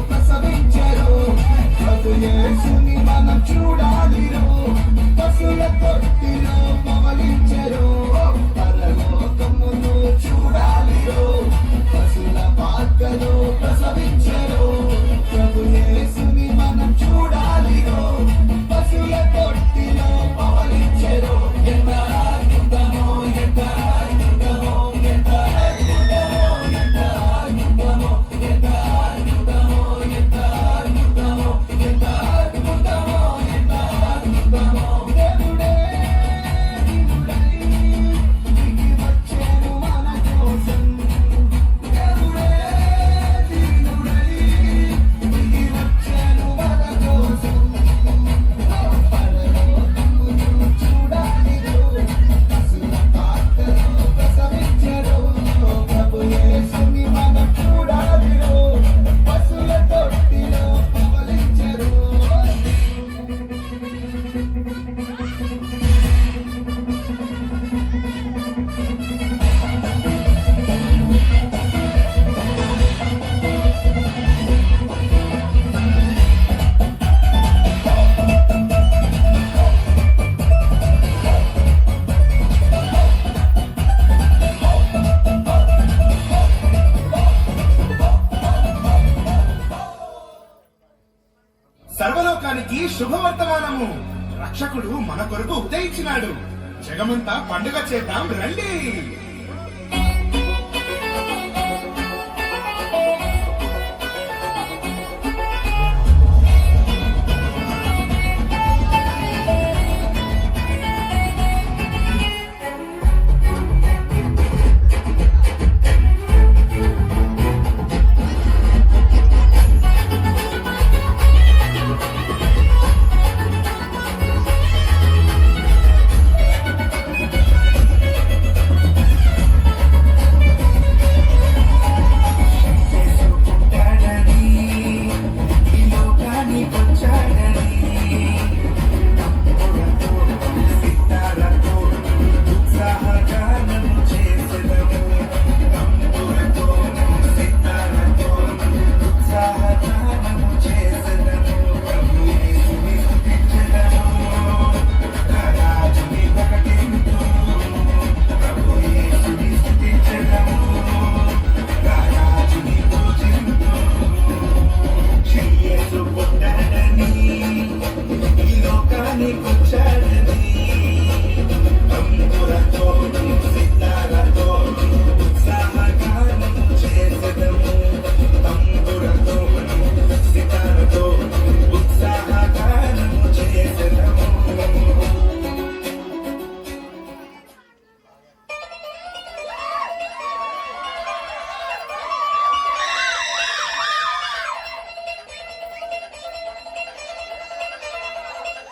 [SPEAKER 11] ప్రసవించరు యేసుని మనం చూడాలిరో.
[SPEAKER 15] వెళ్దాము. రక్షకుడు మన కొరకు ఉదయించినాడు. జగమంతా పండుగ చేద్దాం రండి.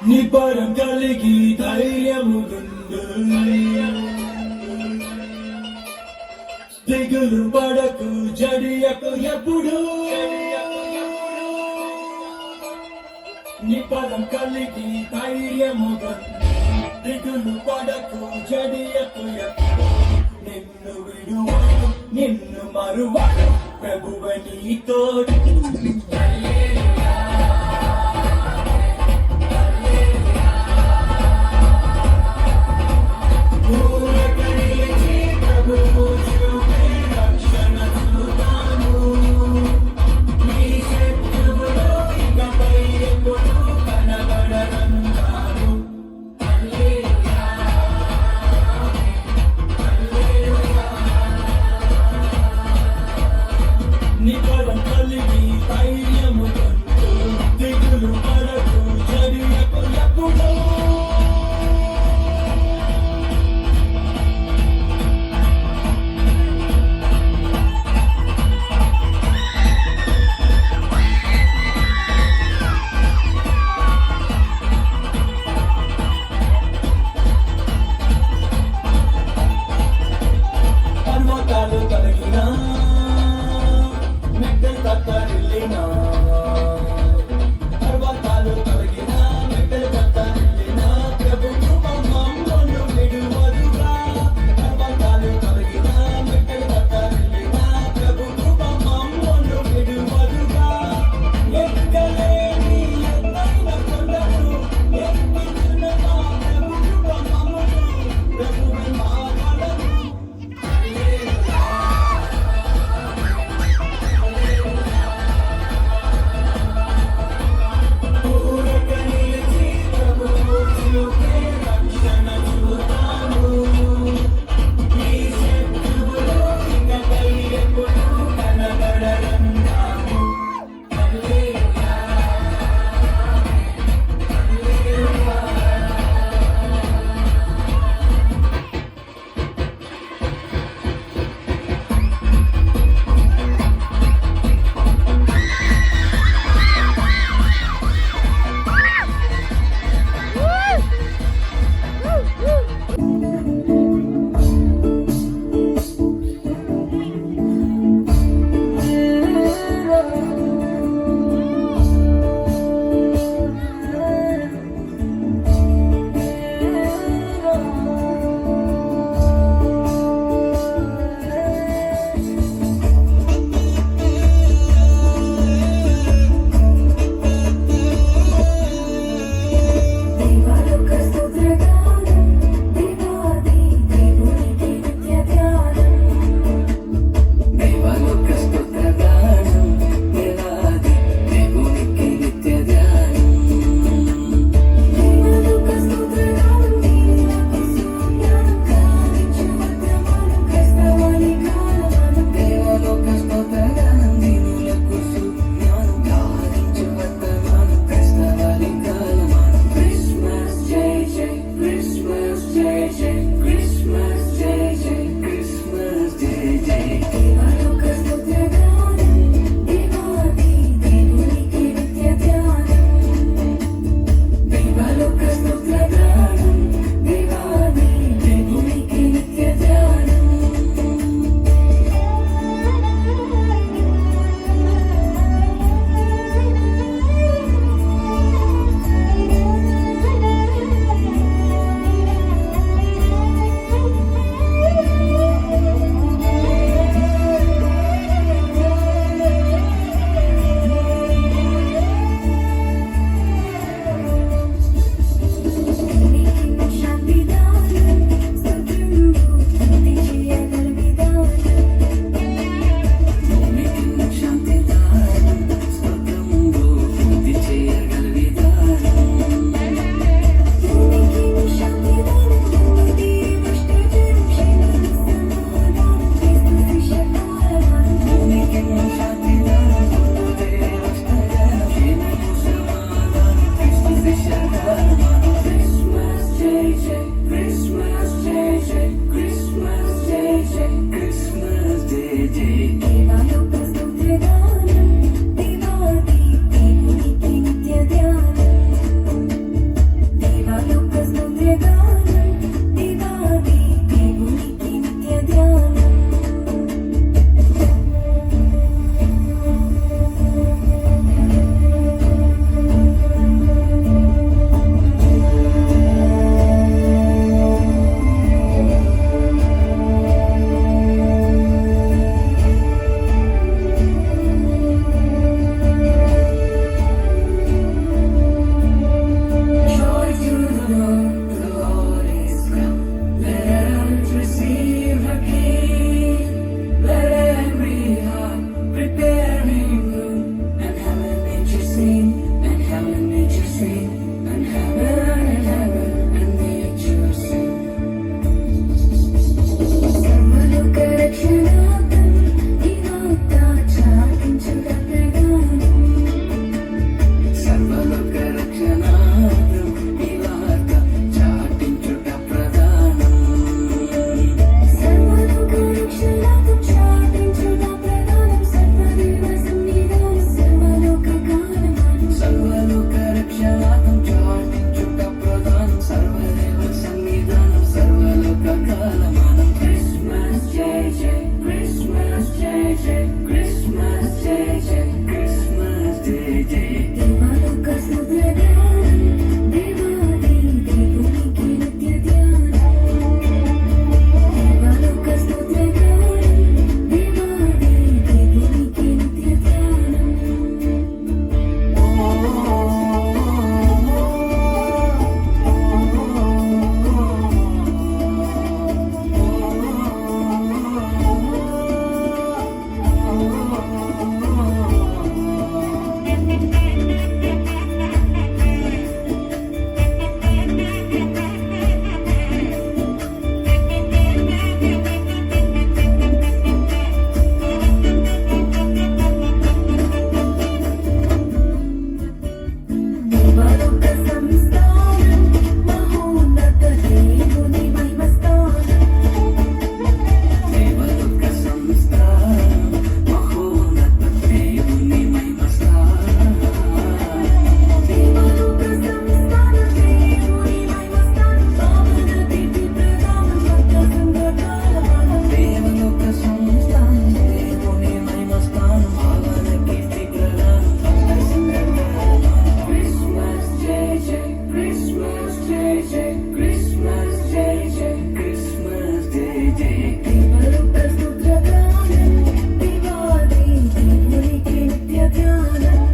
[SPEAKER 11] నిపరం కలిగి ధైర్యము దిగులు పడకు జడియకు ఎప్పుడు నిపరం కలిగి ధైర్యము దిగులు పడకు జడియకు ఎప్పుడు నిన్ను విడువను నిన్ను మరువను ప్రభువ నీతో నిపరం కలిగి జై క్రిస్మస్ జై జై క్రిస్మస్ జై జై దేవలోక స్తుతిగానం దేవాది దేవునికి నిత్య ధ్యానం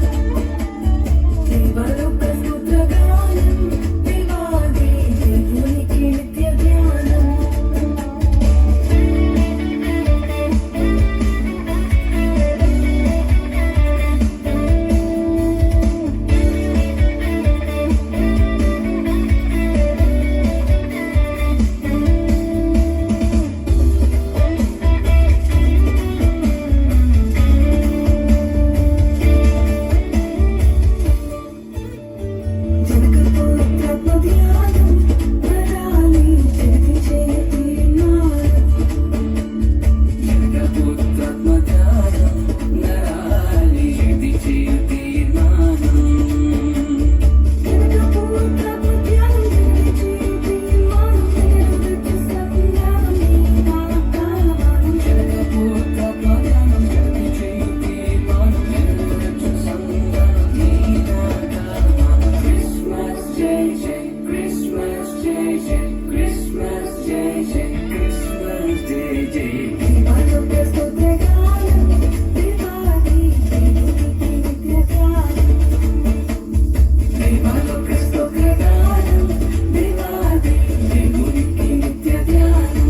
[SPEAKER 11] దేవలోక స్తుతిగానం దేవాది దేవునికి నిత్య ధ్యానం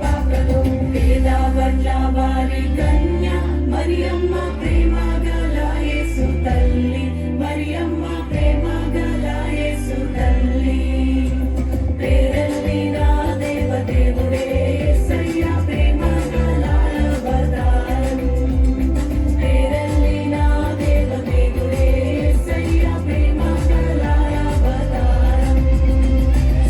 [SPEAKER 11] పాకలో పేద వర్ల వారి కన్య మరియమ్మ ప్రేమ గల యేసు తల్లి, మరియమ్మ ప్రేమ గల యేసు తల్లి. పేరల్లిన దేవదేవుడే యేసయ్య ప్రేమ గల అవతారం. పేరల్లిన దేవదేవుడే యేసయ్య ప్రేమ గల అవతారం.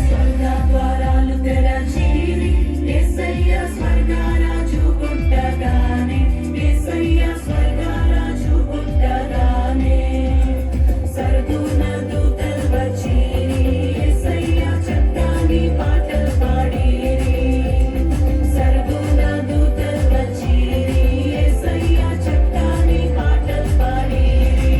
[SPEAKER 11] స్వర్గ ద్వారాలు తెరచిరి యేసయ్య స్వర్గరాజు పుట్టగానే, యేసయ్య స్వర్గరాజు పుట్టగానే. సర్దున దూతలు వచ్చిరి యేసయ్య చక్కని పాటలు పాడిరి. సర్దున దూతలు వచ్చిరి యేసయ్య చక్కని పాటలు పాడిరి.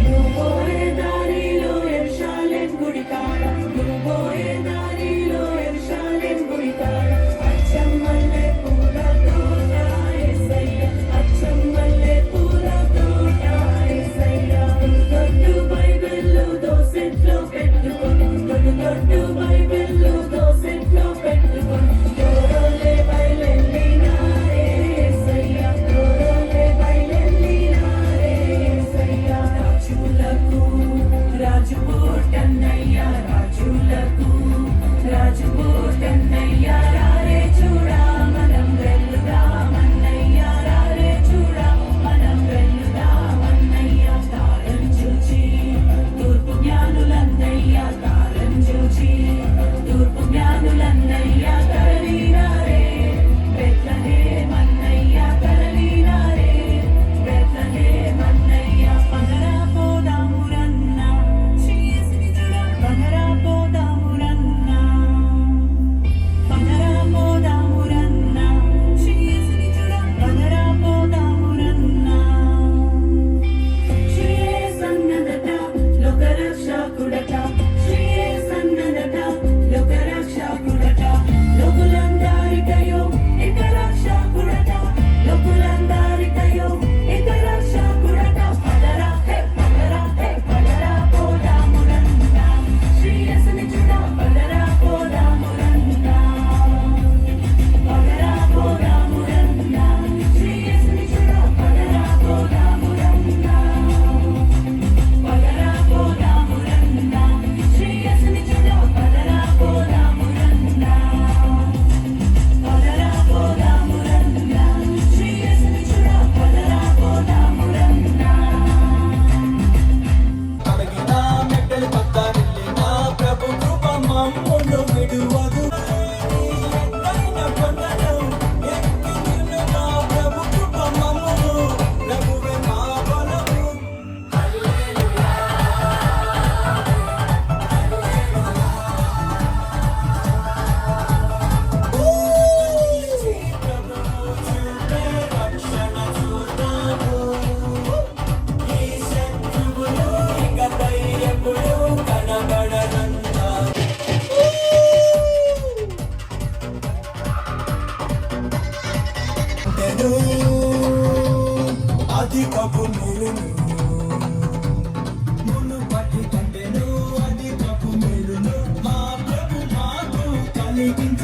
[SPEAKER 11] నువ్వోయే దారిలో యెరూషలేం గుడి కాడ, నువ్వోయే దారిలో యెరూషలేం గుడి కాడ. అచ్చం మల్లె పూల తోట యేసయ్య, అచ్చం మల్లె పూల తోట యేసయ్య. దొడ్డు బైబిళ్ళు దోసెట్లో పెట్టుకొని, దొడ్డు బైబిళ్ళు దోసెట్లో పెట్టుకొని. దూరంలే బయలెల్లినారే యేసయ్య, దూరంలే బయలెల్లినారే యేసయ్య. రాజులకు రాజు పుట్టన్నయ్య, రాజులకు రాజు పుట్టన్నయ్య. రారే చూడా మనం వెళ్దామన్నయ్య, రారే చూడా మనం వెళ్దామన్నయ్య. తారం చూచి తూర్పు జ్ఞానులన్నయ్య, తారం చూచి తూర్పు జ్ఞానులన్నయ్య. తరలినారే బెత్లెహేమన్నయ్య, తరలినారే బెత్లెహేమన్నయ్య. పదరా పోదామురన్న శ్రీయేసుని చూడ, పదరా పోదామురన్న, పదరా పోదామురన్న శ్రీయేసుని చూడ, పదరా పోదామురన్న. శ్రీయేసన్నదట లోకరక్షకుడట, శ్రీయేసన్నదట లోకరక్షకుడట. లోకులందరికయో ఏక రక్షకుడట, లోకులందరికయో ఏక రక్షకుడట. పదరా హే పదరా హే పదరా పోదామురన్న శ్రీయేసుని చూడ, పదరా పోదామురన్న, పదరా పోదామురన్న శ్రీయేసుని చూడ, పదరా పోదామురన్న, పదరా పోదామురన్న శ్రీయేసుని చూడ, పదరా పోదామురన్న, పదరా పోదామురన్న శ్రీయేసుని చూడ, పదరా పోదామురన్న.
[SPEAKER 15] అడిగినా మెట్టలు పక్కనెళ్ళినా ప్రభు కృప మమ్మును విడువదు. ఎన్నైనా కొండను ఎక్కి నిలునా ప్రభు కృప మమ్మును, ప్రభువే మా బలము. ప్రభువు చూపే రక్షణ చూద్దాము. ఈ శత్రువులు ఇకపై ఎప్పుడూ కనబడరన్నారు. అధికపు మేలును మునుపటి కంటెను అధికపు మేలును మా ప్రభు మాకు కలిగింది.